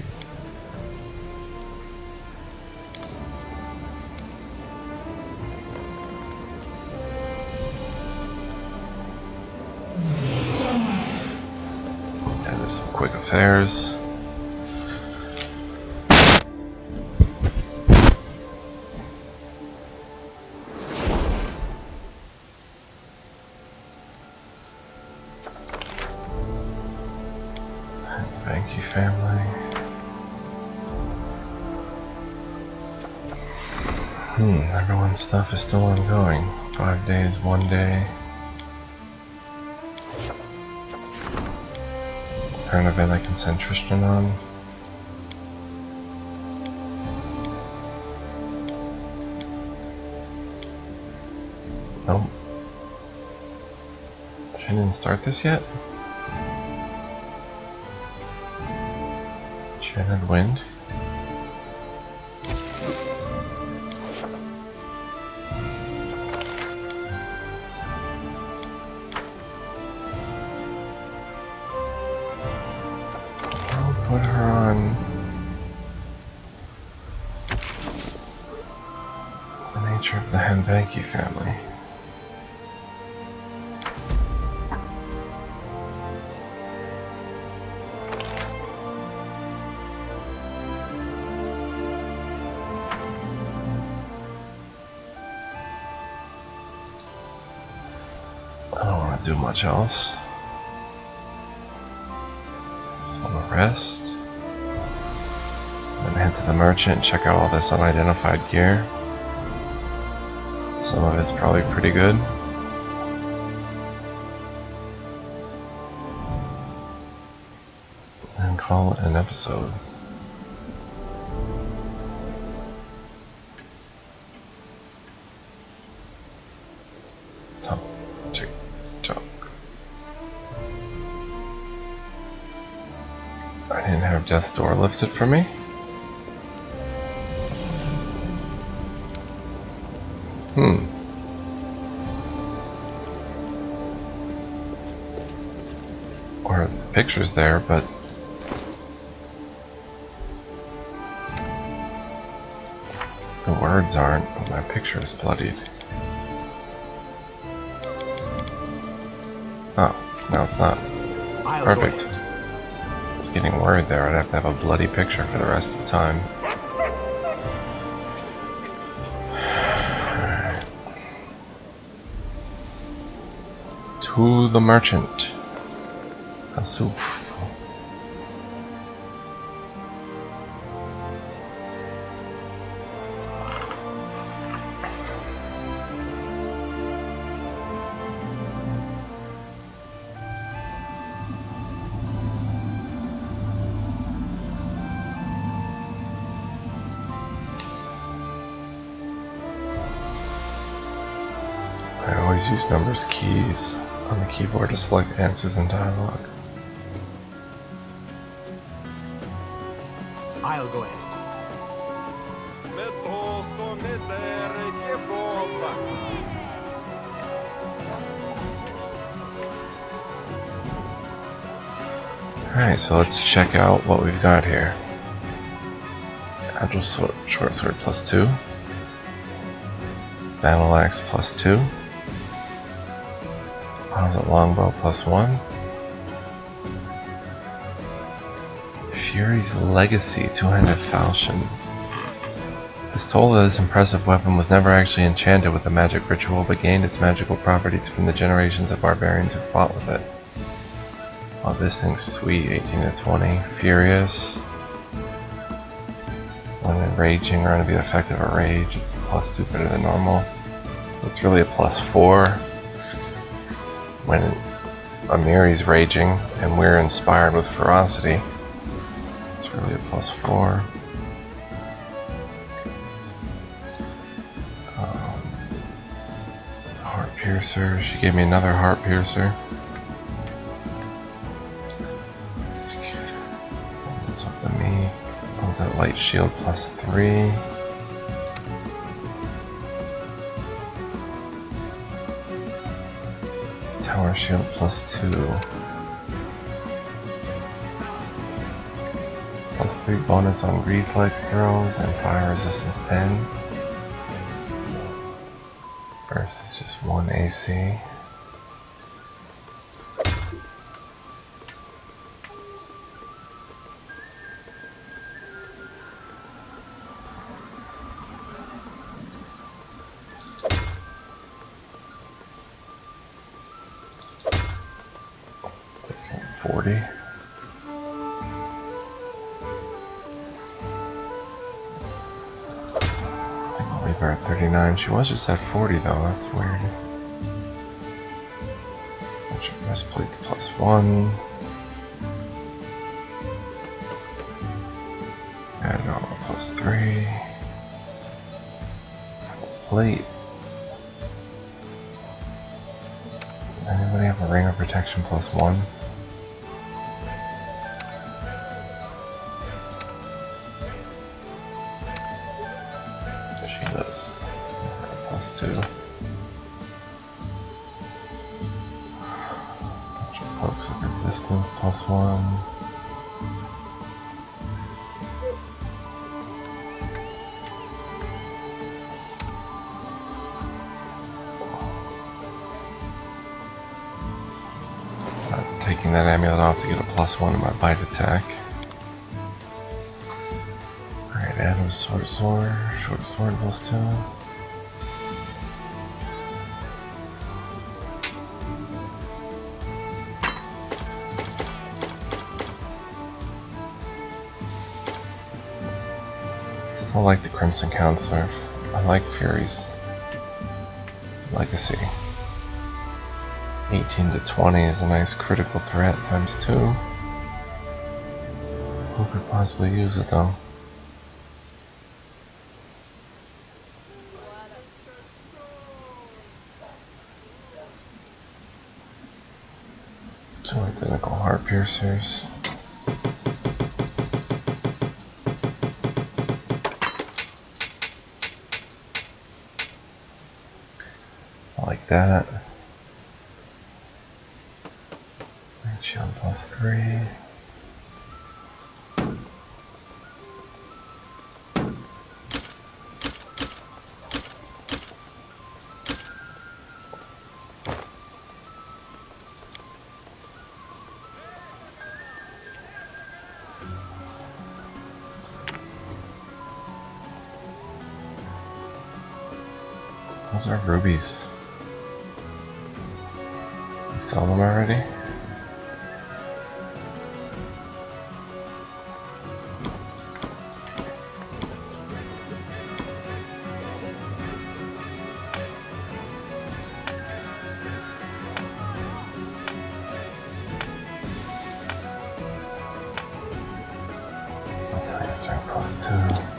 And there's some quick affairs. Thank you, family. Everyone's stuff is still ongoing. 5 days, 1 day. Is there an event I can send Tristan on? Nope. She didn't start this yet? Shannon Wind? I'll put her on the nature of the Hanbanki family. I don't want to do much else. Just want to rest. Then head to the merchant and check out all this unidentified gear. Some of it's probably pretty good. And call it an episode. I didn't have death's door lifted for me. picture's there, but the words aren't. My picture is bloodied. Oh, no, it's not. Perfect. I was getting worried there. I'd have to have a bloody picture for the rest of the time. To the merchant. Asuf. I always use numbers keys on the keyboard to select answers in dialogue. I'll go ahead. Alright, so let's check out what we've got here. Agile sword, short sword +2. Battle axe +2. Composite longbow +1. Fury's Legacy two-handed falchion. It's told that this impressive weapon was never actually enchanted with a magic ritual, but gained its magical properties from the generations of barbarians who fought with it. Oh, this thing's sweet. 18 to 20. Furious. When raging or under the effect of a rage, it's +2 better than normal. So it's really a +4. When Amiri's raging and we're inspired with ferocity, it's really a +4. Heart piercer. She gave me another heart piercer. What's up the meek? What's that light shield +3? Tower shield +2. +3 bonus on reflex throws and fire resistance 10. Versus just 1 AC. Taking 40. I'll leave her at 39. She was just at 40 though, that's weird. Breastplate's +1. Add armor +3. Plate. Does anybody have a ring of protection +1? She does. It's +2. Cloaks of resistance +1. Taking that amulet off to get a +1 in my bite attack. Alright, Adam's short sword +2. Still like the Crimson Counselor. I like Fury's Legacy. 18 to 20 is a nice critical threat ×2. Who could possibly use it though? Two identical heart piercers. I like that. Shield +3. Those are rubies. You sell them already? I'll tell you, strength +2.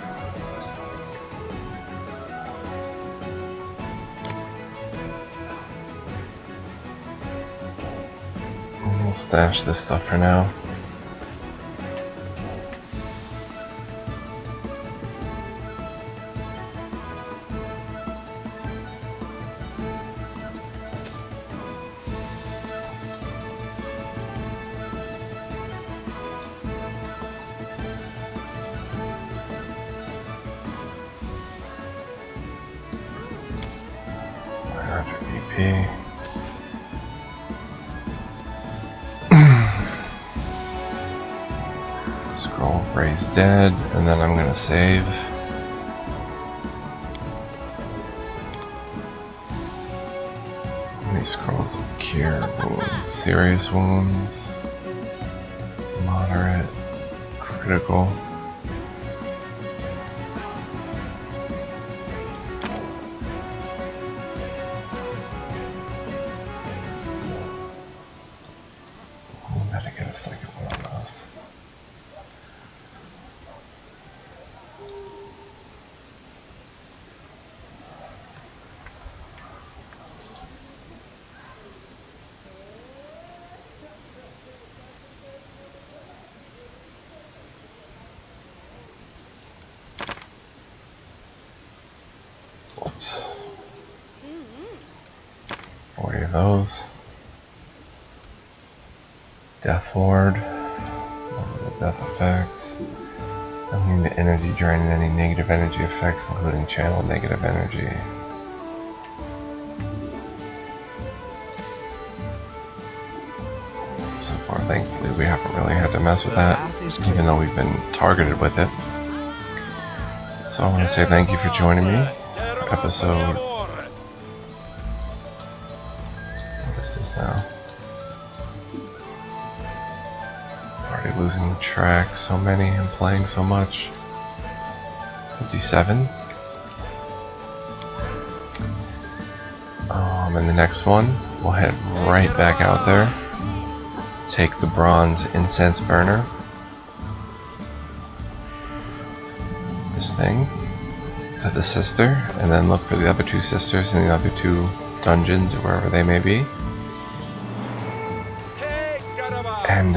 We'll stash this stuff for now. BP. Scroll Raise Dead, and then I'm gonna save. How many scrolls of cure wounds? Serious wounds, moderate, critical. We better get a second one of those. Whoops. 40 of those. Death Ward. The death effects. Immune to energy drain and any negative energy effects, including channel negative energy. So far, thankfully, we haven't really had to mess with that, even though we've been targeted with it. So I want to say thank you for joining me for episode... What is this now? Already losing track, so many, and playing so much. 57. And the next one, we'll head right back out there. Take the bronze incense burner. This thing. To the sister, and then look for the other two sisters in the other two dungeons, or wherever they may be. And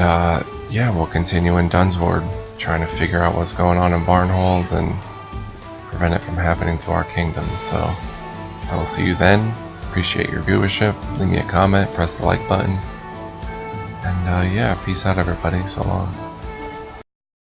yeah, we'll continue in Dunsward, trying to figure out what's going on in Barnhold and prevent it from happening to our kingdom. So I will see you then. Appreciate your viewership. Leave me a comment, press the like button, and yeah, peace out everybody. So long.